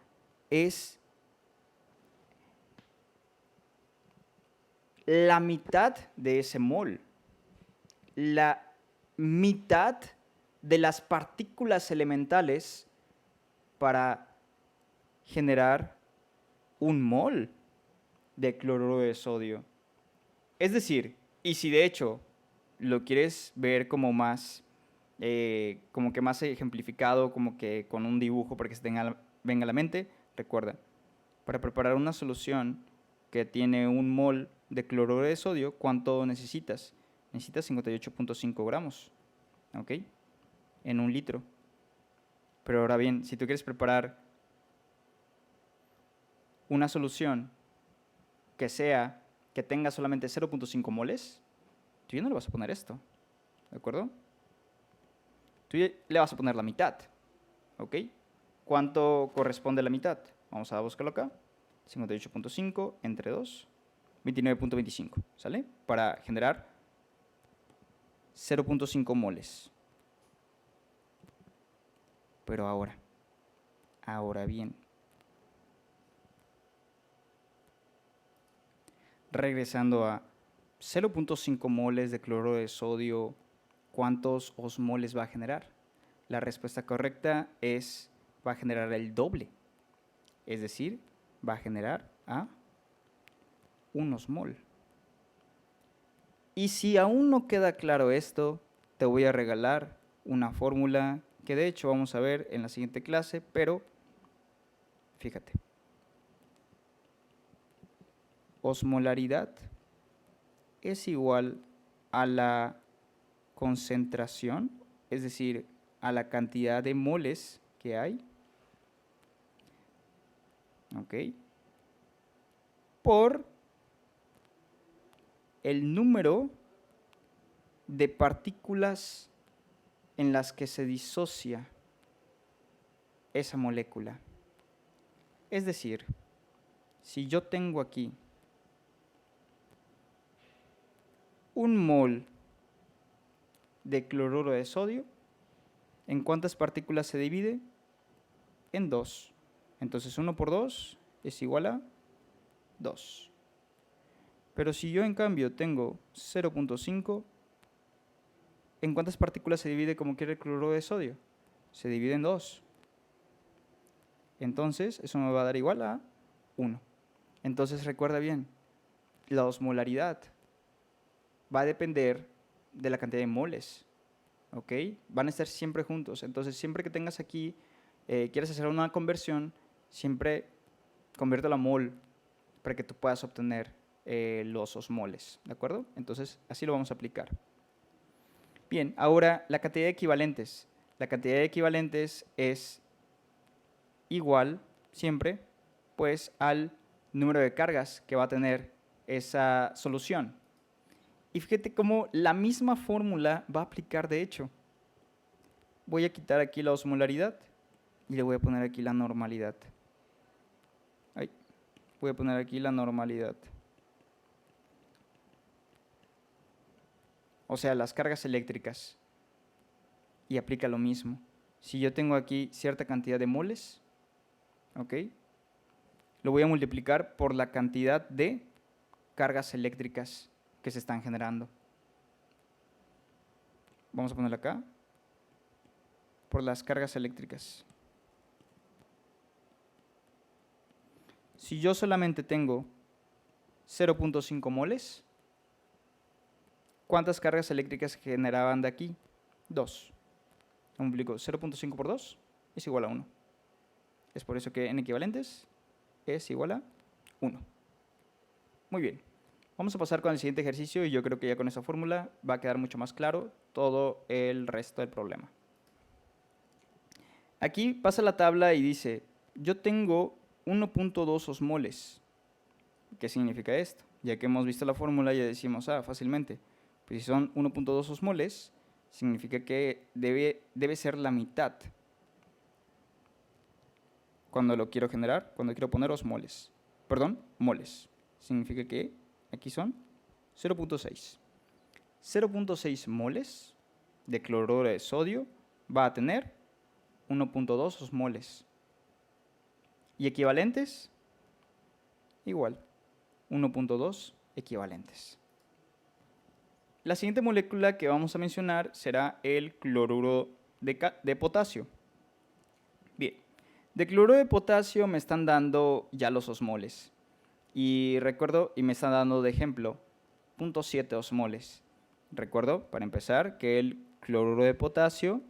es la mitad de ese mol, la mitad de las partículas elementales para generar un mol de cloruro de sodio. Es decir, y si de hecho lo quieres ver como más, como que más ejemplificado, como que con un dibujo para que se venga a la mente, recuerda, para preparar una solución que tiene un mol de cloruro de sodio, ¿cuánto necesitas? Necesitas 58.5 gramos, ¿ok? En un litro. Pero ahora bien, si tú quieres preparar una solución que tenga solamente 0.5 moles, tú ya no le vas a poner esto, ¿de acuerdo? Tú ya le vas a poner la mitad, ¿ok? ¿Cuánto corresponde a la mitad? Vamos a buscarlo acá. 58.5 entre 2, 29.25, ¿sale? Para generar 0.5 moles. Pero ahora bien, regresando a 0.5 moles de cloruro de sodio, ¿cuántos osmoles va a generar? La respuesta correcta va a generar el doble. Es decir, va a generar a 1 osmol. Y si aún no queda claro esto, te voy a regalar una fórmula que de hecho vamos a ver en la siguiente clase, pero Fíjate. Osmolaridad es igual a la concentración, es decir, a la cantidad de moles que hay, ¿ok?, por el número de partículas en las que se disocia esa molécula. Es decir, si yo tengo aquí un mol de cloruro de sodio, ¿en cuántas partículas se divide? En 2. Entonces 1 por 2 es igual a 2. Pero si yo en cambio tengo 0.5, ¿en cuántas partículas se divide como quiere el cloruro de sodio? Se divide en 2. Entonces eso me va a dar igual a 1. Entonces recuerda bien, la osmolaridad va a depender de la cantidad de moles, ¿ok? Van a estar siempre juntos. Entonces siempre que tengas aquí, quieres hacer una conversión, siempre conviértelo a mol para que tú puedas obtener los osmoles, ¿de acuerdo? Entonces así lo vamos a aplicar. Bien, ahora la cantidad de equivalentes. La cantidad de equivalentes es igual siempre pues al número de cargas que va a tener esa solución. Y fíjate cómo la misma fórmula va a aplicar de hecho. Voy a quitar aquí la osmolaridad y le voy a poner aquí la normalidad. Ay, voy a poner aquí la normalidad. O sea, las cargas eléctricas. Y aplica lo mismo. Si yo tengo aquí cierta cantidad de moles, ¿ok?, lo voy a multiplicar por la cantidad de cargas eléctricas que se están generando. Vamos a ponerlo acá. Por las cargas eléctricas. Si yo solamente tengo 0.5 moles, ¿cuántas cargas eléctricas se generaban de aquí? 2. Multiplico 0.5 por 2 es igual a 1. Es por eso que en equivalentes es igual a 1. Muy bien. Vamos a pasar con el siguiente ejercicio y yo creo que ya con esa fórmula va a quedar mucho más claro todo el resto del problema. Aquí pasa la tabla y dice, yo tengo 1.2 osmoles. ¿Qué significa esto? Ya que hemos visto la fórmula ya decimos, fácilmente, pues si son 1.2 osmoles, significa que debe ser la mitad. Cuando lo quiero generar, cuando quiero poner osmoles. Perdón, moles. Significa que aquí son 0.6. 0.6 moles de cloruro de sodio va a tener 1.2 osmoles. ¿Y equivalentes? Igual, 1.2 equivalentes. La siguiente molécula que vamos a mencionar será el cloruro de potasio. Bien, de cloruro de potasio me están dando ya los osmoles. Y recuerdo, y me están dando de ejemplo, 0.7 osmoles. Recuerdo, para empezar, que el cloruro de potasio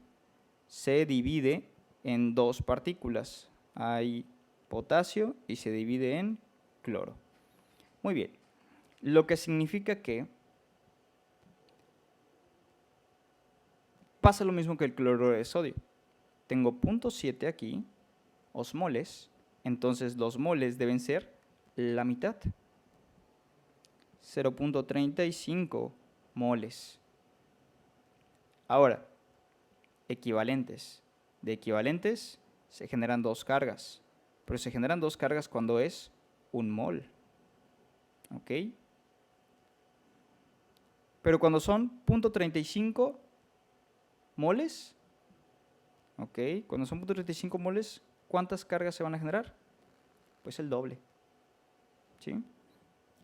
se divide en dos partículas. Hay potasio y se divide en cloro. Muy bien, lo que significa que pasa lo mismo que el cloruro de sodio. Tengo 0.7 aquí, osmoles, entonces los moles deben ser la mitad. 0.35 moles. Ahora, equivalentes. De equivalentes se generan dos cargas, pero se generan dos cargas cuando es un mol. ¿Ok? Pero cuando son 0.35 moles, ¿ok? Cuando son 0.35 moles, ¿cuántas cargas se van a generar? Pues el doble. ¿Sí?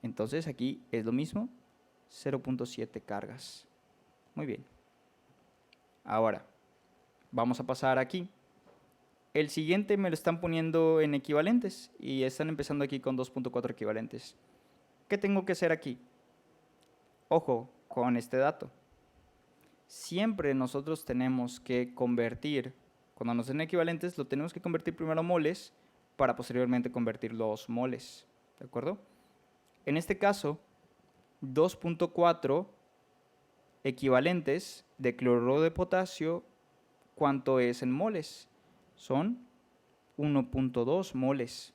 Entonces aquí es lo mismo, 0.7 cargas. Muy bien. Ahora, vamos a pasar aquí. El siguiente me lo están poniendo en equivalentes y están empezando aquí con 2.4 equivalentes. ¿Qué tengo que hacer aquí? Ojo con este dato. Siempre nosotros tenemos que convertir, cuando nos den equivalentes, lo tenemos que convertir primero a moles para posteriormente convertirlo a osmoles, ¿de acuerdo? En este caso, 2.4 equivalentes de cloruro de potasio, ¿cuánto es en moles? Son 1.2 moles.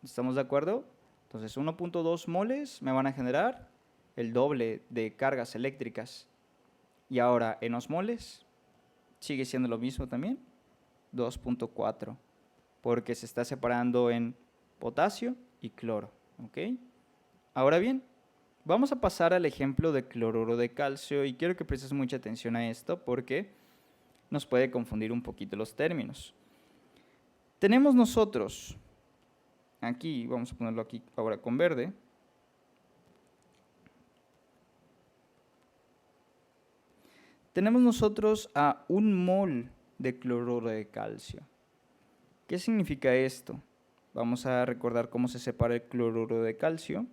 ¿Estamos de acuerdo? Entonces 1.2 moles me van a generar el doble de cargas eléctricas. Y ahora en osmoles sigue siendo lo mismo también, 2.4, porque se está separando en potasio y cloro. ¿Ok? Ahora bien, vamos a pasar al ejemplo de cloruro de calcio y quiero que prestes mucha atención a esto porque nos puede confundir un poquito los términos. Tenemos nosotros, aquí, vamos a ponerlo aquí ahora con verde, tenemos nosotros a 1 mol de cloruro de calcio. ¿Qué significa esto? Vamos a recordar cómo se separa el cloruro de calcio.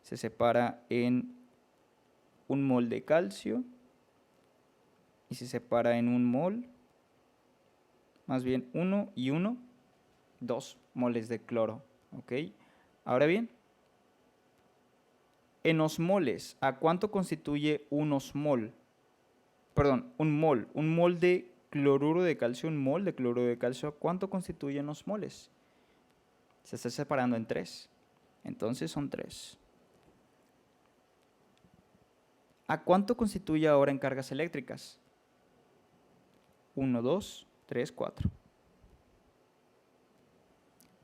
Se separa en 1 mol de calcio y se separa en 1 mol, más bien 1 y 1, 2 moles de cloro. ¿Ok? Ahora bien, en osmoles, ¿a cuánto constituye un osmol? Perdón, un mol de cloruro de calcio, un mol de cloruro de calcio, ¿cuánto constituyen osmoles? Se está separando en 3, entonces son 3. ¿A cuánto constituye ahora en cargas eléctricas? 1, 2, 3, 4.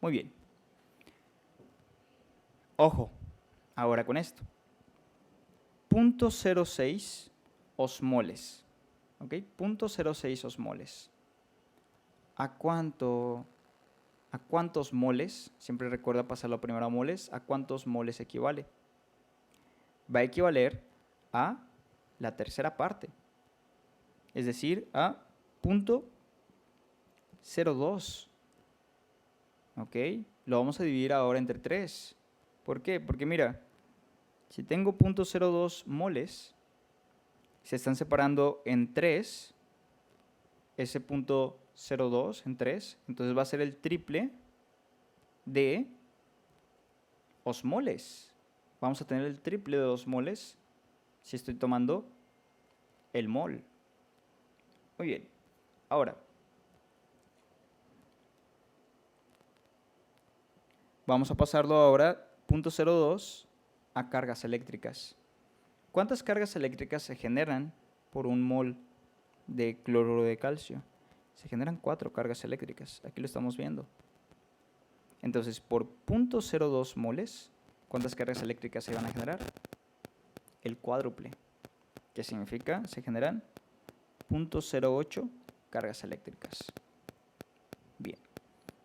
Muy bien. Ojo, ahora con esto. 0.06 osmoles. ¿Ok? 0.06 osmoles. ¿A cuántos moles? Siempre recuerda pasarlo primero a moles. ¿A cuántos moles equivale? Va a equivaler a la tercera parte. Es decir, a 0.02. ¿Ok? Lo vamos a dividir ahora entre 3. ¿Por qué? Porque mira, si tengo 0.02 moles, se están separando en 3, ese 0.02 en 3, entonces va a ser el triple de osmoles. Vamos a tener el triple de osmoles si estoy tomando el mol. Muy bien. Ahora, vamos a pasarlo ahora 0.02 a cargas eléctricas. ¿Cuántas cargas eléctricas se generan por 1 mol de cloruro de calcio? Se generan 4 cargas eléctricas. Aquí lo estamos viendo. Entonces, por 0.02 moles, ¿cuántas cargas eléctricas se van a generar? El cuádruple. ¿Qué significa? Se generan 0.08 cargas eléctricas. Bien.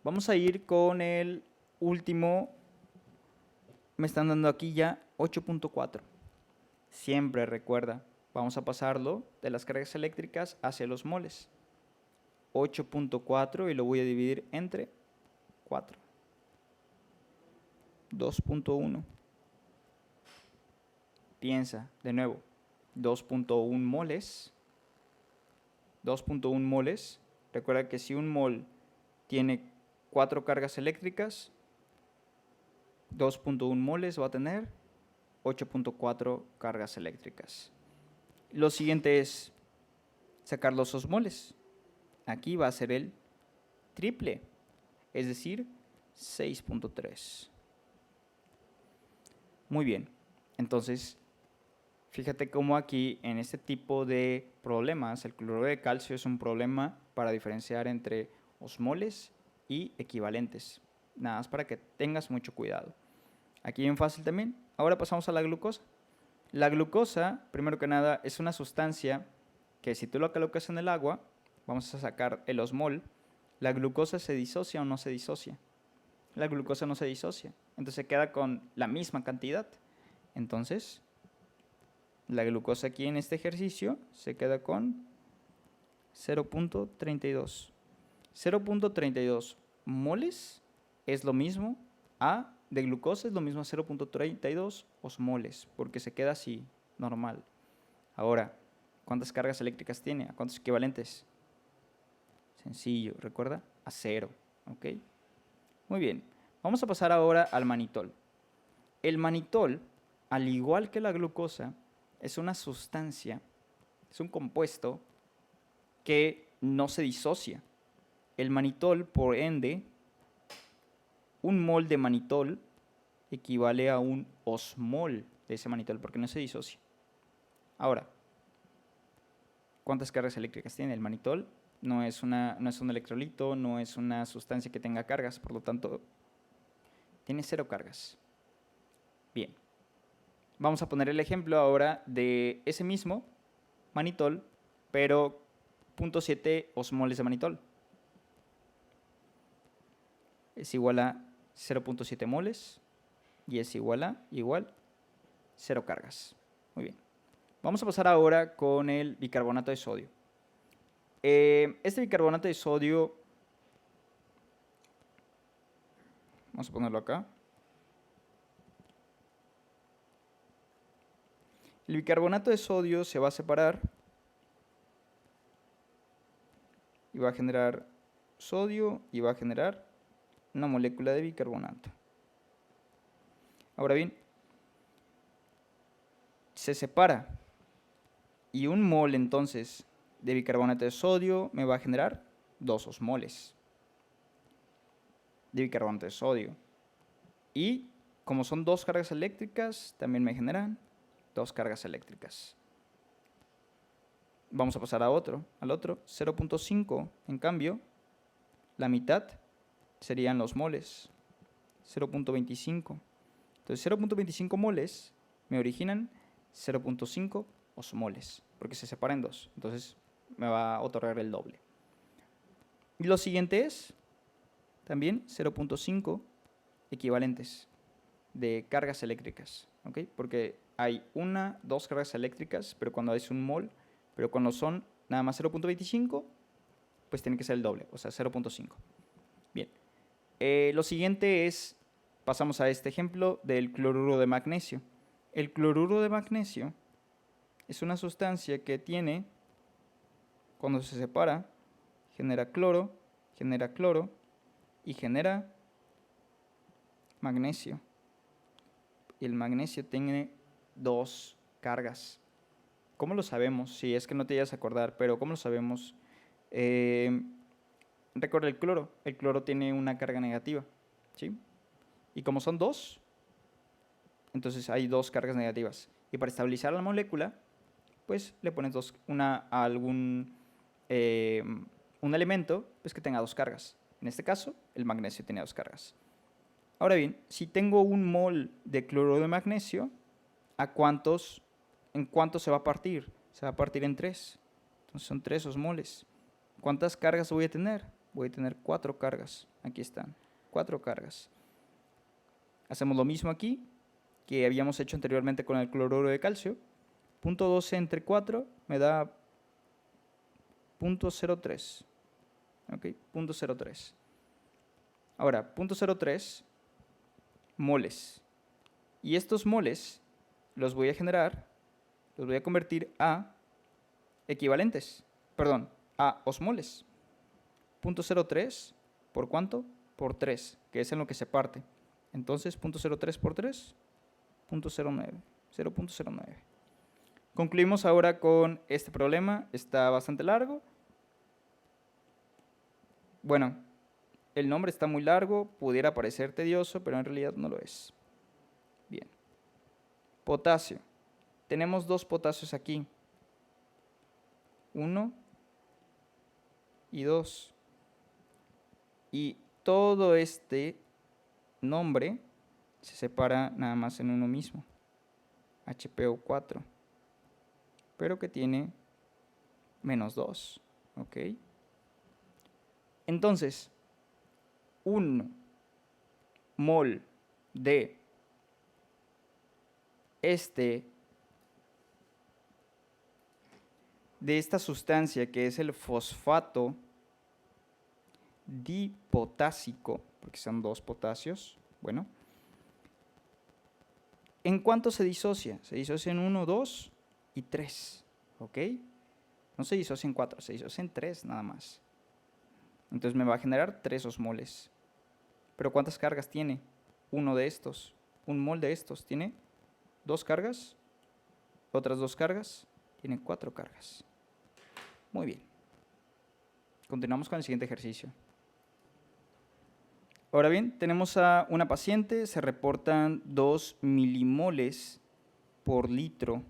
Vamos a ir con el último. Me están dando aquí ya 8.4. Siempre recuerda, vamos a pasarlo de las cargas eléctricas hacia los moles. 8.4 y lo voy a dividir entre 4. 2.1. Piensa de nuevo. 2.1 moles. 2.1 moles. Recuerda que si un mol tiene 4 cargas eléctricas, 2.1 moles va a tener 8.4 cargas eléctricas. Lo siguiente es sacar los osmoles. Aquí va a ser el triple, es decir, 6.3. Muy bien, entonces fíjate cómo aquí en este tipo de problemas el cloruro de calcio es un problema para diferenciar entre osmoles y equivalentes. Nada más para que tengas mucho cuidado. Aquí bien fácil también. Ahora pasamos a la glucosa. La glucosa, primero que nada, es una sustancia que si tú lo colocas en el agua, vamos a sacar el osmol, ¿la glucosa se disocia o no se disocia? La glucosa no se disocia, entonces se queda con la misma cantidad. Entonces, la glucosa aquí en este ejercicio se queda con 0.32. 0.32 moles es lo mismo a de glucosa es lo mismo a 0.32 osmoles, porque se queda así, normal. Ahora, ¿cuántas cargas eléctricas tiene? ¿A cuántos equivalentes? Sencillo, recuerda, a 0. ¿Ok? Muy bien. Vamos a pasar ahora al manitol. El manitol, al igual que la glucosa, es una sustancia, es un compuesto que no se disocia. El manitol, por ende, un mol de manitol equivale a un osmol de ese manitol, porque no se disocia. Ahora, ¿cuántas cargas eléctricas tiene el manitol? No es un electrolito, no es una sustancia que tenga cargas, por lo tanto, tiene 0 cargas. Bien. Vamos a poner el ejemplo ahora de ese mismo manitol, pero 0.7 osmoles de manitol. Es igual a 0.7 moles y es igual a 0 cargas. Muy bien. Vamos a pasar ahora con el bicarbonato de sodio. Este bicarbonato de sodio, vamos a ponerlo acá. El bicarbonato de sodio se va a separar y va a generar sodio y va a generar una molécula de bicarbonato. Ahora bien, se separa y un mol entonces de bicarbonato de sodio me va a generar 2 osmoles de bicarbonato de sodio. Y como son 2 cargas eléctricas, también me generan 2 cargas eléctricas. Vamos a pasar al otro, 0.5, en cambio, la mitad serían los moles, 0.25. Entonces 0.25 moles me originan 0.5 osmoles, porque se separan en 2. Entonces me va a otorgar el doble. Y lo siguiente es también 0.5 equivalentes de cargas eléctricas, ¿ok? Porque hay 2 cargas eléctricas, pero cuando es un mol, pero cuando son nada más 0.25, pues tiene que ser el doble, o sea, 0.5. Bien. Lo siguiente es, pasamos a este ejemplo del cloruro de magnesio. El cloruro de magnesio es una sustancia que tiene, cuando se separa, genera cloro y genera magnesio. Y el magnesio tiene 2 cargas. ¿Cómo lo sabemos? Si es que no te vayas a acordar, pero ¿cómo lo sabemos? Recuerda el cloro. El cloro tiene una carga negativa, ¿sí? Y como son 2, entonces hay 2 cargas negativas. Y para estabilizar la molécula, pues le pones un elemento pues, que tenga 2 cargas. En este caso, el magnesio tiene 2 cargas. Ahora bien, si tengo un mol de cloruro de magnesio, ¿en cuántos se va a partir? Se va a partir en 3. Entonces son 3 osmoles. ¿Cuántas cargas voy a tener? Voy a tener 4 cargas. Aquí están, 4 cargas. Hacemos lo mismo aquí que habíamos hecho anteriormente con el cloruro de calcio. 0.12 entre 4 me da 0.03. ¿Ok? 0.03. Ahora, 0.03 moles. Y estos moles los voy a convertir a equivalentes. Perdón, a osmoles. 0.03 ¿por cuánto? Por 3, que es en lo que se parte. Entonces, 0.03 por 3, 0.09. Concluimos ahora con este problema. Está bastante largo. Bueno, el nombre está muy largo, pudiera parecer tedioso, pero en realidad no lo es. Bien. Potasio. Tenemos 2 potasios aquí. 1 y 2. Y todo este nombre se separa nada más en uno mismo. HPO4. Pero que tiene -2. ¿Ok? Entonces, un mol de esta sustancia que es el fosfato dipotásico, porque son 2 potasios, bueno, ¿en cuánto se disocia? Se disocia en 1, 2 y 3, ¿ok? No se disocia en 4, se disocia en 3 nada más. Entonces me va a generar 3 osmoles. Pero ¿cuántas cargas tiene uno de estos? Un mol de estos tiene 2 cargas, otras 2 cargas, tiene 4 cargas. Muy bien. Continuamos con el siguiente ejercicio. Ahora bien, tenemos a una paciente, se reportan 2 milimoles por litro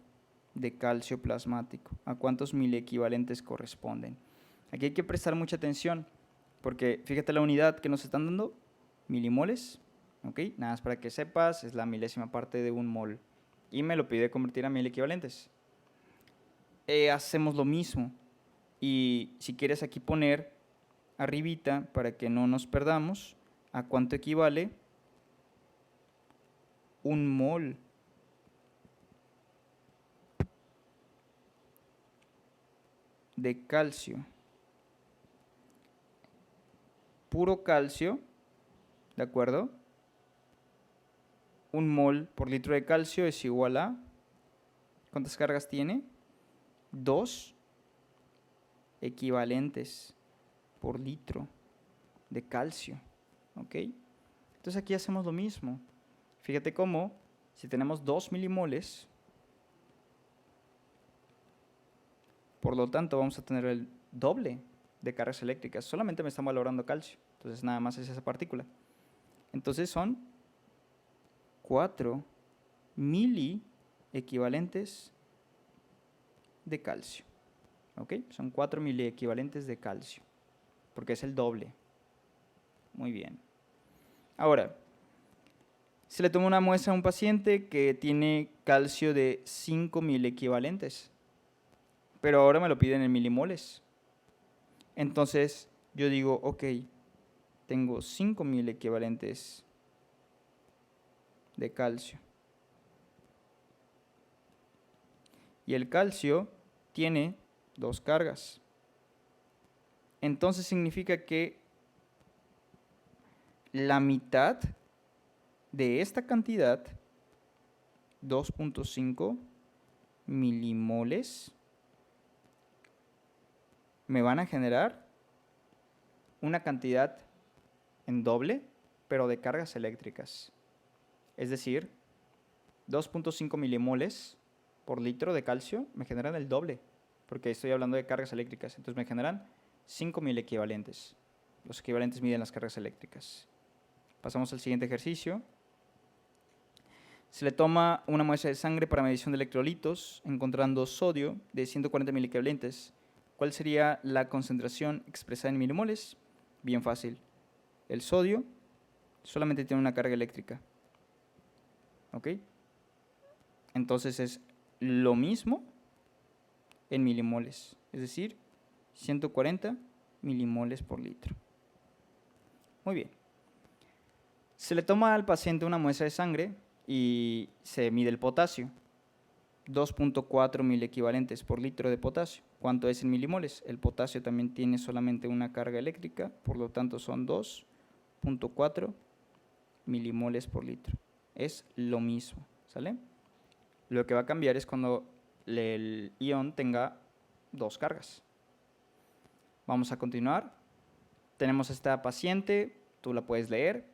de calcio plasmático. ¿A cuántos miliequivalentes corresponden? Aquí hay que prestar mucha atención, porque fíjate la unidad que nos están dando, milimoles, ¿ok? Nada más para que sepas, es la milésima parte de un mol. Y me lo pide convertir a miliequivalentes. Hacemos lo mismo. Y si quieres aquí poner arribita, para que no nos perdamos, ¿a cuánto equivale un mol de calcio? Puro calcio, ¿de acuerdo? Un mol por litro de calcio es igual a, ¿cuántas cargas tiene? 2 equivalentes por litro de calcio, ¿ok? Entonces aquí hacemos lo mismo. Fíjate cómo, si tenemos 2 milimoles, por lo tanto vamos a tener el doble de cargas eléctricas. Solamente me están valorando calcio, entonces nada más es esa partícula. Entonces son 4 miliequivalentes de calcio. ¿Ok? Son 4 miliequivalentes de calcio, porque es el doble. Muy bien. Ahora, se le toma una muestra a un paciente que tiene calcio de 5 miliequivalentes, pero ahora me lo piden en milimoles. Entonces, yo digo, ok, tengo 5 miliequivalentes de calcio. Y el calcio tiene 2 cargas. Entonces significa que la mitad de esta cantidad, 2.5 milimoles, me van a generar una cantidad en doble, pero de cargas eléctricas. Es decir, 2.5 milimoles por litro de calcio me generan el doble, porque estoy hablando de cargas eléctricas. Entonces me generan 5 miliequivalentes. Los equivalentes miden las cargas eléctricas. Pasamos al siguiente ejercicio. Se le toma una muestra de sangre para medición de electrolitos, encontrando sodio de 140 miliequivalentes. ¿Cuál sería la concentración expresada en milimoles? Bien fácil. El sodio solamente tiene una carga eléctrica. ¿Ok? Entonces es lo mismo en milimoles, es decir, 140 milimoles por litro. Muy bien. Se le toma al paciente una muestra de sangre y se mide el potasio. 2.4 miliequivalentes por litro de potasio. ¿Cuánto es en milimoles? El potasio también tiene solamente una carga eléctrica, por lo tanto son 2.4 milimoles por litro. Es lo mismo, ¿sale? Lo que va a cambiar es cuando el ion tenga 2 cargas. Vamos a continuar. Tenemos a esta paciente, tú la puedes leer.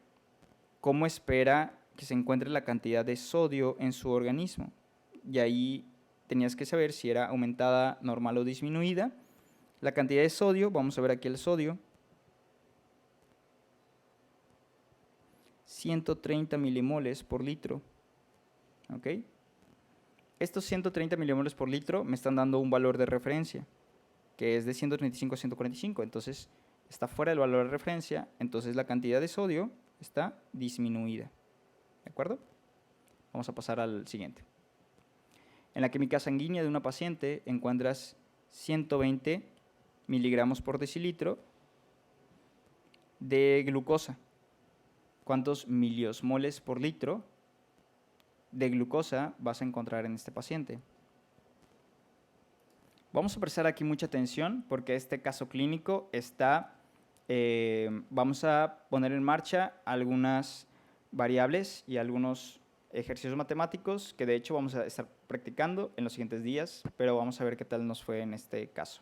¿Cómo espera que se encuentre la cantidad de sodio en su organismo? Y ahí tenías que saber si era aumentada, normal o disminuida. La cantidad de sodio, vamos a ver aquí el sodio. 130 milimoles por litro. ¿Ok? Estos 130 milimoles por litro me están dando un valor de referencia, que es de 135 a 145. Entonces, está fuera del valor de referencia, entonces la cantidad de sodio está disminuida. ¿De acuerdo? Vamos a pasar al siguiente. En la química sanguínea de una paciente encuentras 120 miligramos por decilitro de glucosa. ¿Cuántos miliosmoles por litro de glucosa vas a encontrar en este paciente? Vamos a prestar aquí mucha atención porque este caso clínico está, vamos a poner en marcha algunas variables y algunos ejercicios matemáticos que de hecho vamos a estar practicando en los siguientes días, pero vamos a ver qué tal nos fue en este caso.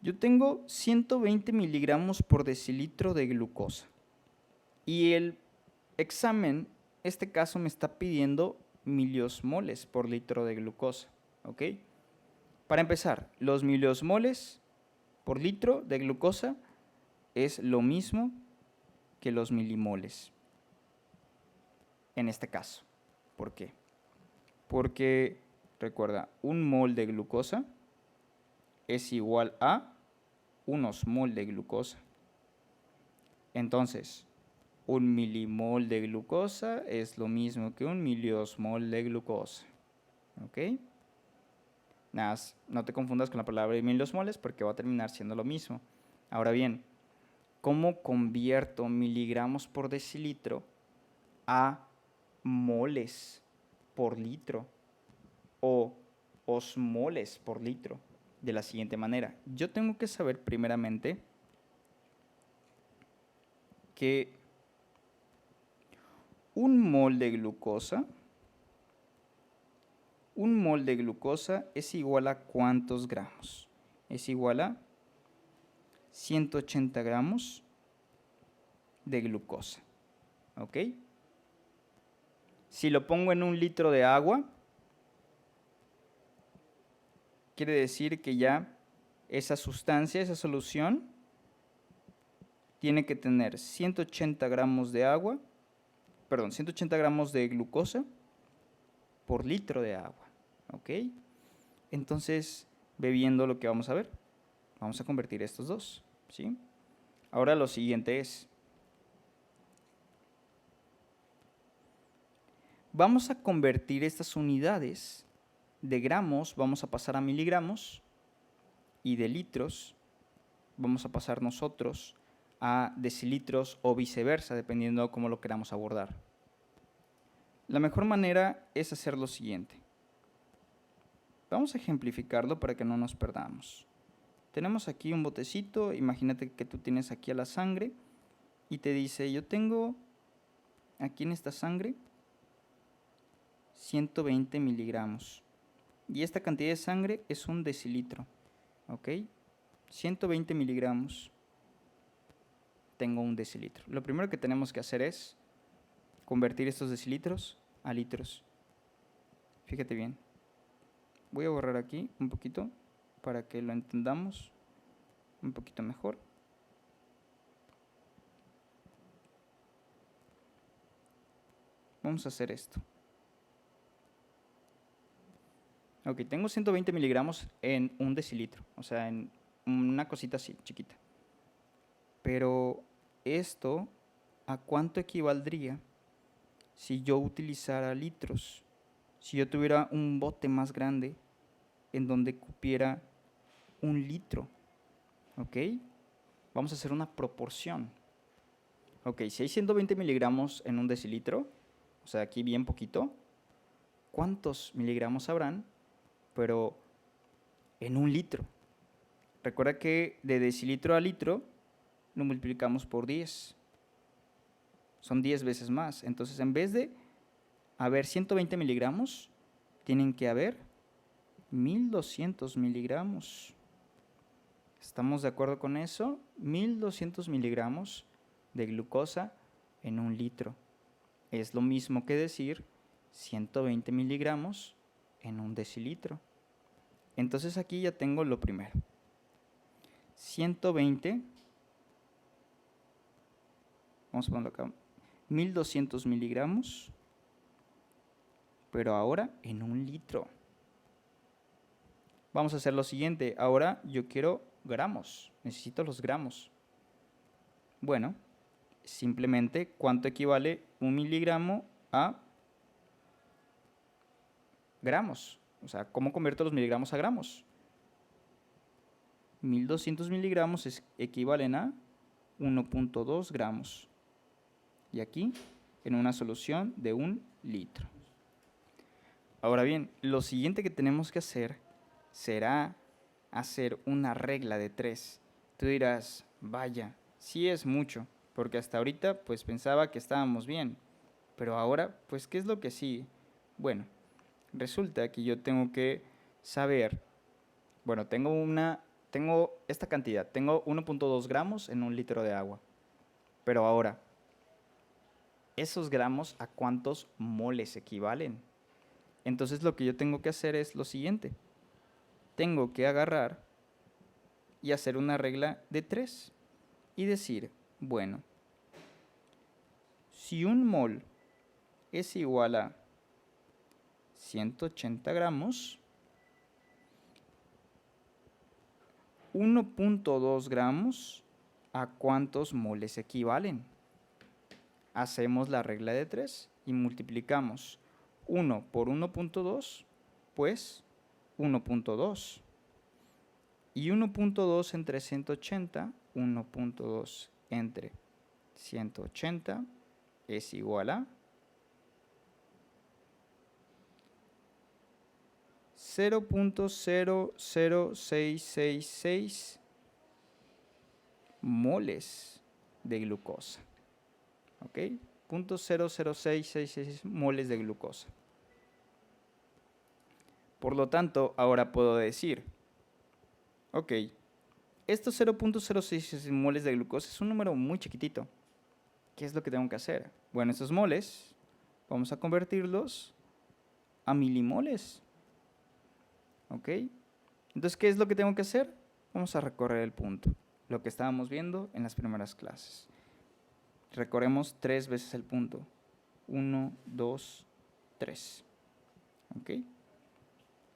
Yo tengo 120 miligramos por decilitro de glucosa. Y el examen, este caso me está pidiendo miliosmoles por litro de glucosa, ¿ok? Para empezar, los miliosmoles por litro de glucosa es lo mismo que los milimoles en este caso. ¿Por qué? Porque, recuerda, un mol de glucosa es igual a unos mol de glucosa. Entonces, un milimol de glucosa es lo mismo que un miliosmol de glucosa. ¿Ok? Nada, no te confundas con la palabra miliosmoles porque va a terminar siendo lo mismo. Ahora bien, ¿cómo convierto miligramos por decilitro a moles por litro o osmoles por litro? De la siguiente manera. Yo tengo que saber primeramente que un mol de glucosa es igual a ¿cuántos gramos? Es igual a 180 gramos de glucosa. ¿Ok? Si lo pongo en un litro de agua, quiere decir que ya esa sustancia, esa solución, tiene que tener 180 gramos de agua, perdón, 180 gramos de glucosa por litro de agua. ¿Ok? Entonces, bebiendo lo que vamos a ver, vamos a convertir estos dos. ¿Sí? Ahora lo siguiente es, vamos a convertir estas unidades de gramos, vamos a pasar a miligramos, y de litros vamos a pasar nosotros a decilitros o viceversa, dependiendo de cómo lo queramos abordar. La mejor manera es hacer lo siguiente. Vamos a ejemplificarlo para que no nos perdamos. Tenemos aquí un botecito, imagínate que tú tienes aquí a la sangre y te dice, yo tengo aquí en esta sangre 120 miligramos y esta cantidad de sangre es un decilitro, ¿ok? 120 miligramos, tengo un decilitro. Lo primero que tenemos que hacer es convertir estos decilitros a litros. Fíjate bien. Voy a borrar aquí un poquito para que lo entendamos un poquito mejor. Vamos a hacer esto. Ok, tengo 120 miligramos en un decilitro, o sea, en una cosita así, chiquita. Pero esto, ¿a cuánto equivaldría si yo utilizara litros? Si yo tuviera un bote más grande en donde cupiera un litro, ¿ok? Vamos a hacer una proporción. Ok, si hay 120 miligramos en un decilitro, o sea, aquí bien poquito, ¿cuántos miligramos habrán? Pero en un litro. Recuerda que de decilitro a litro lo multiplicamos por 10. Son 10 veces más. Entonces, en vez de haber 120 miligramos, tienen que haber 1200 miligramos. ¿Estamos de acuerdo con eso? 1200 miligramos de glucosa en un litro. Es lo mismo que decir 120 miligramos en un decilitro. Entonces aquí ya tengo lo primero. 120, vamos a ponerlo acá, 1200 miligramos, pero ahora en un litro. Vamos a hacer lo siguiente, ahora yo quiero gramos, necesito los gramos. Bueno, simplemente, ¿cuánto equivale un miligramo a gramos? O sea, ¿cómo convierto los miligramos a gramos? 1200 miligramos equivalen a 1.2 gramos. Y aquí, en una solución de 1 litro. Ahora bien, lo siguiente que tenemos que hacer será hacer una regla de 3. Tú dirás, vaya, sí es mucho, porque hasta ahorita pues pensaba que estábamos bien, pero ahora pues ¿qué es lo que sigue? Bueno, resulta que yo tengo que saber, bueno, tengo esta cantidad, tengo 1.2 gramos en un litro de agua, pero ahora, esos gramos a cuántos moles equivalen. Entonces lo que yo tengo que hacer es lo siguiente. Tengo que agarrar y hacer una regla de 3 y decir, bueno, si un mol es igual a 180 gramos, 1.2 gramos, ¿a cuántos moles equivalen? Hacemos la regla de 3 y multiplicamos 1 por 1.2, pues 1.2. Y 1.2 entre 180, 1.2 entre 180 es igual a 0.00666 moles de glucosa. ¿Ok? 0.00666 moles de glucosa. Por lo tanto, ahora puedo decir, ok, estos 0.066 moles de glucosa es un número muy chiquitito. ¿Qué es lo que tengo que hacer? Bueno, estos moles vamos a convertirlos a milimoles. ¿Ok? Entonces, ¿qué es lo que tengo que hacer? Vamos a recorrer el punto, lo que estábamos viendo en las primeras clases. Recorremos 3 veces el punto. 1, 2, 3. ¿Ok?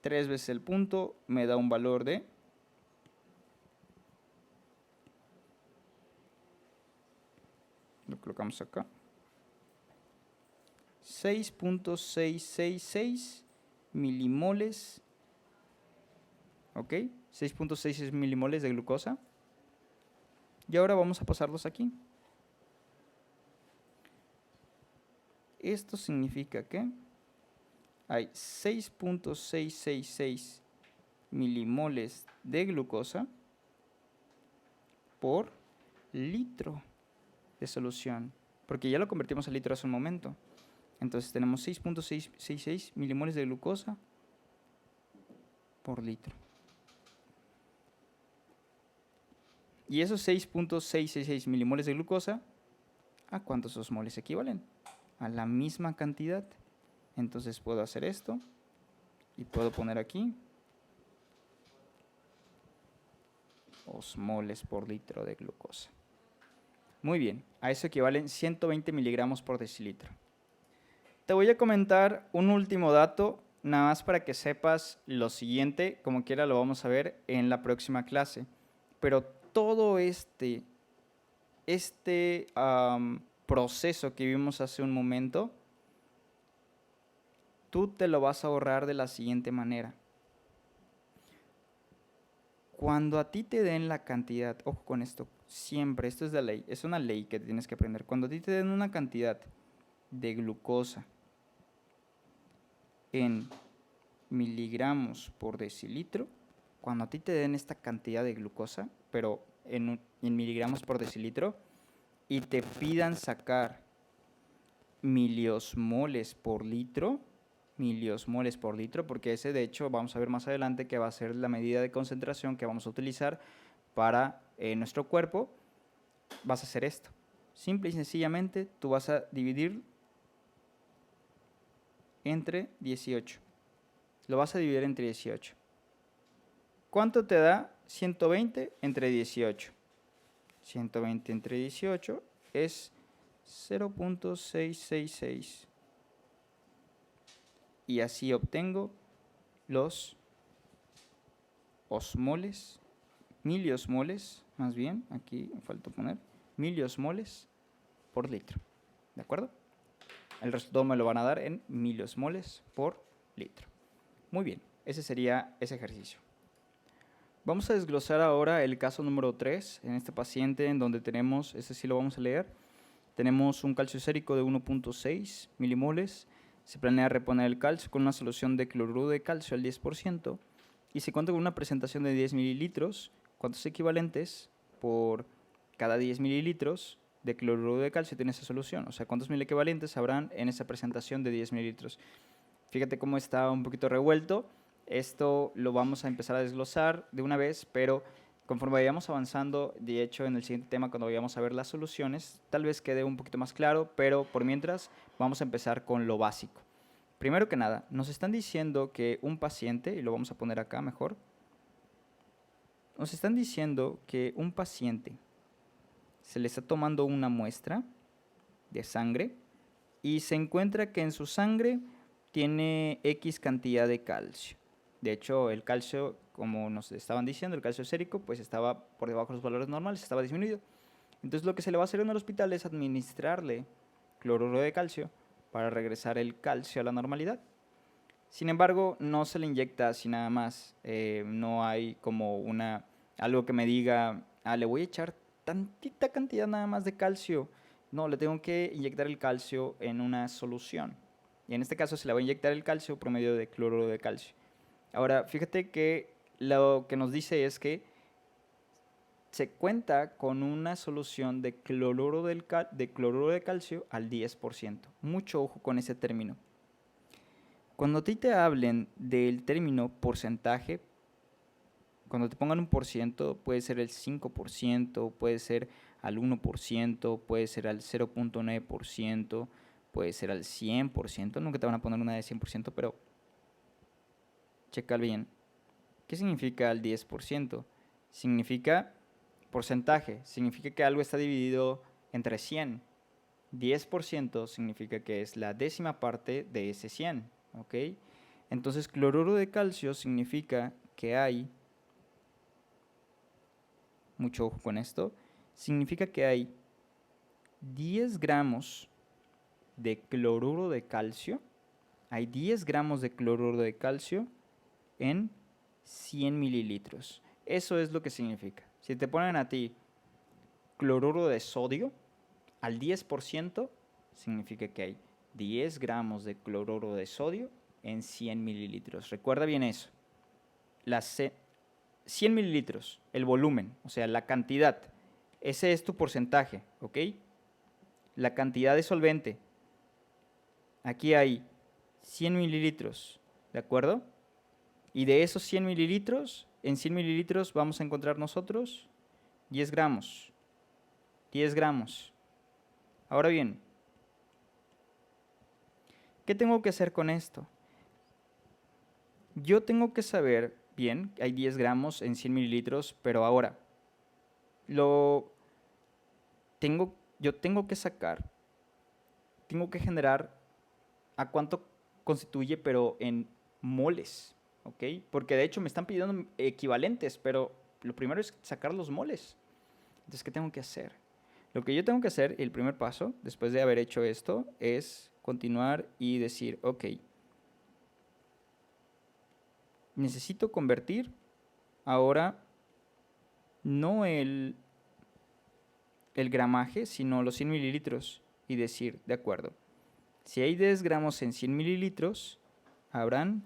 3 veces el punto me da un valor de 6.666 milimoles. ¿Ok? 6.66 milimoles de glucosa. Y ahora vamos a pasarlos aquí. Esto significa que hay 6.666 milimoles de glucosa por litro de solución, porque ya lo convertimos a litro hace un momento. Entonces tenemos 6.666 milimoles de glucosa por litro. Y esos 6.666 milimoles de glucosa, ¿a cuántos osmoles equivalen? A la misma cantidad. Entonces puedo hacer esto y puedo poner aquí osmoles por litro de glucosa. Muy bien, a eso equivalen 120 miligramos por decilitro. Te voy a comentar un último dato, nada más para que sepas lo siguiente, como quiera lo vamos a ver en la próxima clase. Pero todo este proceso que vimos hace un momento, tú te lo vas a ahorrar de la siguiente manera. Cuando a ti te den la cantidad, ojo con esto, siempre, esto es de ley, es una ley que tienes que aprender. Cuando a ti te den una cantidad de glucosa en miligramos por decilitro, cuando a ti te den esta cantidad de glucosa, pero en miligramos por decilitro, y te pidan sacar miliosmoles por litro, porque ese de hecho vamos a ver más adelante que va a ser la medida de concentración que vamos a utilizar para nuestro cuerpo, vas a hacer esto. Simple y sencillamente tú vas a dividir entre 18. Lo vas a dividir entre 18. ¿Cuánto te da 120 entre 18? 120 entre 18 es 0.666. Y así obtengo los osmoles, miliosmoles, más bien, aquí me falta poner, miliosmoles por litro. ¿De acuerdo? El resultado me lo van a dar en miliosmoles por litro. Muy bien, ese sería ese ejercicio. Vamos a desglosar ahora el caso número 3, en este paciente en donde tenemos, ese sí lo vamos a leer, tenemos un calcio sérico de 1.6 milimoles, se planea reponer el calcio con una solución de cloruro de calcio al 10% y se cuenta con una presentación de 10 mililitros, ¿cuántos equivalentes por cada 10 mililitros de cloruro de calcio tiene esa solución? O sea, ¿cuántos mil equivalentes habrán en esa presentación de 10 mililitros? Fíjate cómo está un poquito revuelto. Esto lo vamos a empezar a desglosar de una vez, pero Conforme vayamos avanzando, de hecho en el siguiente tema cuando vayamos a ver las soluciones, tal vez quede un poquito más claro, pero por mientras vamos a empezar con lo básico. Primero que nada, nos están diciendo que un paciente, y lo vamos a poner acá mejor, nos están diciendo que un paciente se le está tomando una muestra de sangre y se encuentra que en su sangre tiene X cantidad de calcio. De hecho, el calcio, como nos estaban diciendo, el calcio sérico, pues estaba por debajo de los valores normales, estaba disminuido. Entonces lo que se le va a hacer en el hospital es administrarle cloruro de calcio para regresar el calcio a la normalidad. Sin embargo, no se le inyecta así nada más. No hay como algo que me diga, le voy a echar tantita cantidad nada más de calcio. No, le tengo que inyectar el calcio en una solución. Y en este caso se le va a inyectar el calcio por medio de cloruro de calcio. Ahora, fíjate que lo que nos dice es que se cuenta con una solución de cloruro de calcio al 10%. Mucho ojo con ese término. Cuando a ti te hablen del término porcentaje, cuando te pongan un por ciento, puede ser el 5%, puede ser al 1%, puede ser al 0.9%, puede ser al 100%. Nunca te van a poner una de 100%, pero checa bien. ¿Qué significa el 10%? Significa porcentaje, significa que algo está dividido entre 100. 10% significa que es la décima parte de ese 100, ¿ok? Entonces, cloruro de calcio significa que hay, mucho ojo con esto, significa que hay 10 gramos de cloruro de calcio, hay 10 gramos de cloruro de calcio en 100 mililitros. Eso es lo que significa. Si te ponen a ti cloruro de sodio al 10%, significa que hay 10 gramos de cloruro de sodio en 100 mililitros. Recuerda bien eso. 100 mililitros, el volumen, o sea, la cantidad. Ese es tu porcentaje, ¿ok? La cantidad de solvente. Aquí hay 100 mililitros, ¿de acuerdo? Y de esos 100 mililitros, en 100 mililitros vamos a encontrar nosotros 10 gramos. 10 gramos. Ahora bien, ¿qué tengo que hacer con esto? Yo tengo que saber, bien, hay 10 gramos en 100 mililitros, pero ahora, yo tengo que sacar, tengo que generar a cuánto constituye, pero en moles, ¿ok? Porque de hecho me están pidiendo equivalentes, pero lo primero es sacar los moles. Entonces, ¿qué tengo que hacer? Lo que yo tengo que hacer, el primer paso, después de haber hecho esto, es continuar y decir, ok, necesito convertir ahora no el gramaje, sino los 100 mililitros y decir, de acuerdo, si hay 10 gramos en 100 mililitros, habrán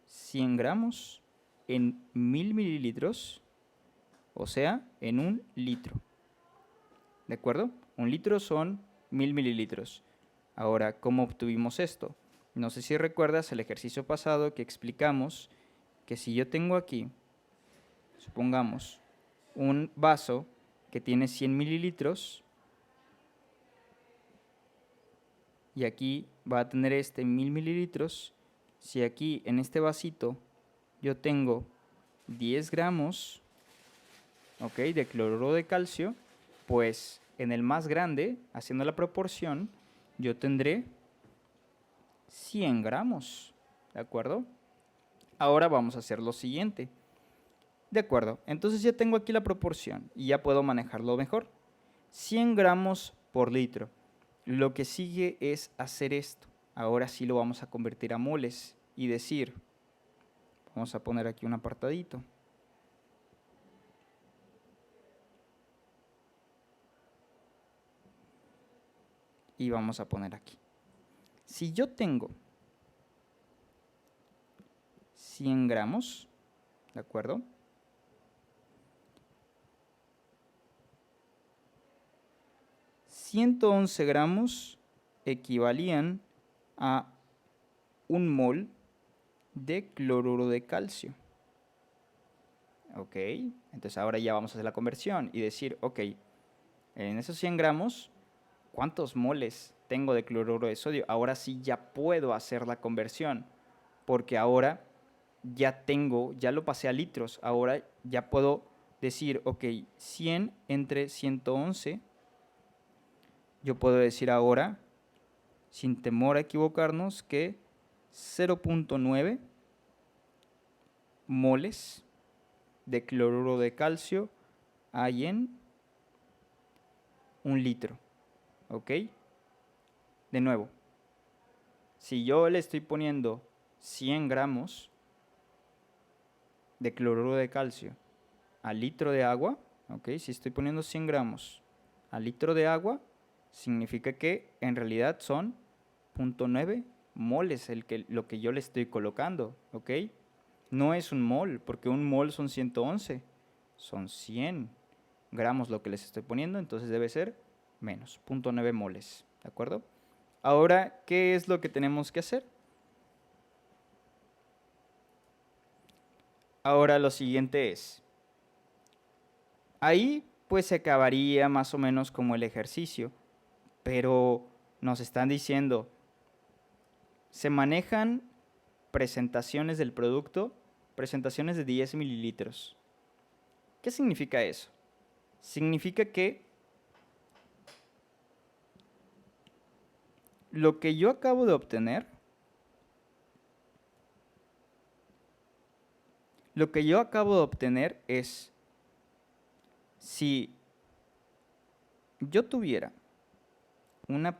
100 gramos en 1000 mililitros, o sea, en un litro. ¿De acuerdo? Un litro son 1000 mililitros. Ahora, ¿cómo obtuvimos esto? No sé si recuerdas el ejercicio pasado que explicamos que si yo tengo aquí, supongamos, un vaso que tiene 100 mililitros y aquí va a tener 1000 mililitros, si aquí en este vasito yo tengo 10 gramos, ¿ok?, de cloruro de calcio, pues en el más grande, haciendo la proporción, yo tendré 100 gramos, ¿de acuerdo? Ahora vamos a hacer lo siguiente. De acuerdo, entonces ya tengo aquí la proporción y ya puedo manejarlo mejor. 100 gramos por litro. Lo que sigue es hacer esto. Ahora sí lo vamos a convertir a moles y decir, vamos a poner aquí un apartadito. Y vamos a poner aquí. Si yo tengo 100 gramos, ¿de acuerdo? 111 gramos equivalían a 1 mol de cloruro de calcio. Ok, entonces ahora ya vamos a hacer la conversión y decir, ok, en esos 100 gramos, ¿cuántos moles tengo de cloruro de sodio? Ahora sí ya puedo hacer la conversión, porque ahora ya tengo, ya lo pasé a litros, ahora ya puedo decir, ok, 100 entre 111, yo puedo decir ahora, sin temor a equivocarnos, que 0.9 moles de cloruro de calcio hay en 1 litro, ¿ok? De nuevo, si yo le estoy poniendo 100 gramos de cloruro de calcio al litro de agua, ¿ok? Si estoy poniendo 100 gramos al litro de agua, significa que en realidad son 0.9 moles lo que yo le estoy colocando, ¿ok? No es un mol, porque un mol son 111, son 100 gramos lo que les estoy poniendo, entonces debe ser menos, 0.9 moles, ¿de acuerdo? Ahora, ¿qué es lo que tenemos que hacer? Ahora lo siguiente es, ahí pues se acabaría más o menos como el ejercicio, pero nos están diciendo, se manejan presentaciones del producto, presentaciones de 10 mililitros. ¿Qué significa eso? Significa que lo que yo acabo de obtener, es si yo tuviera una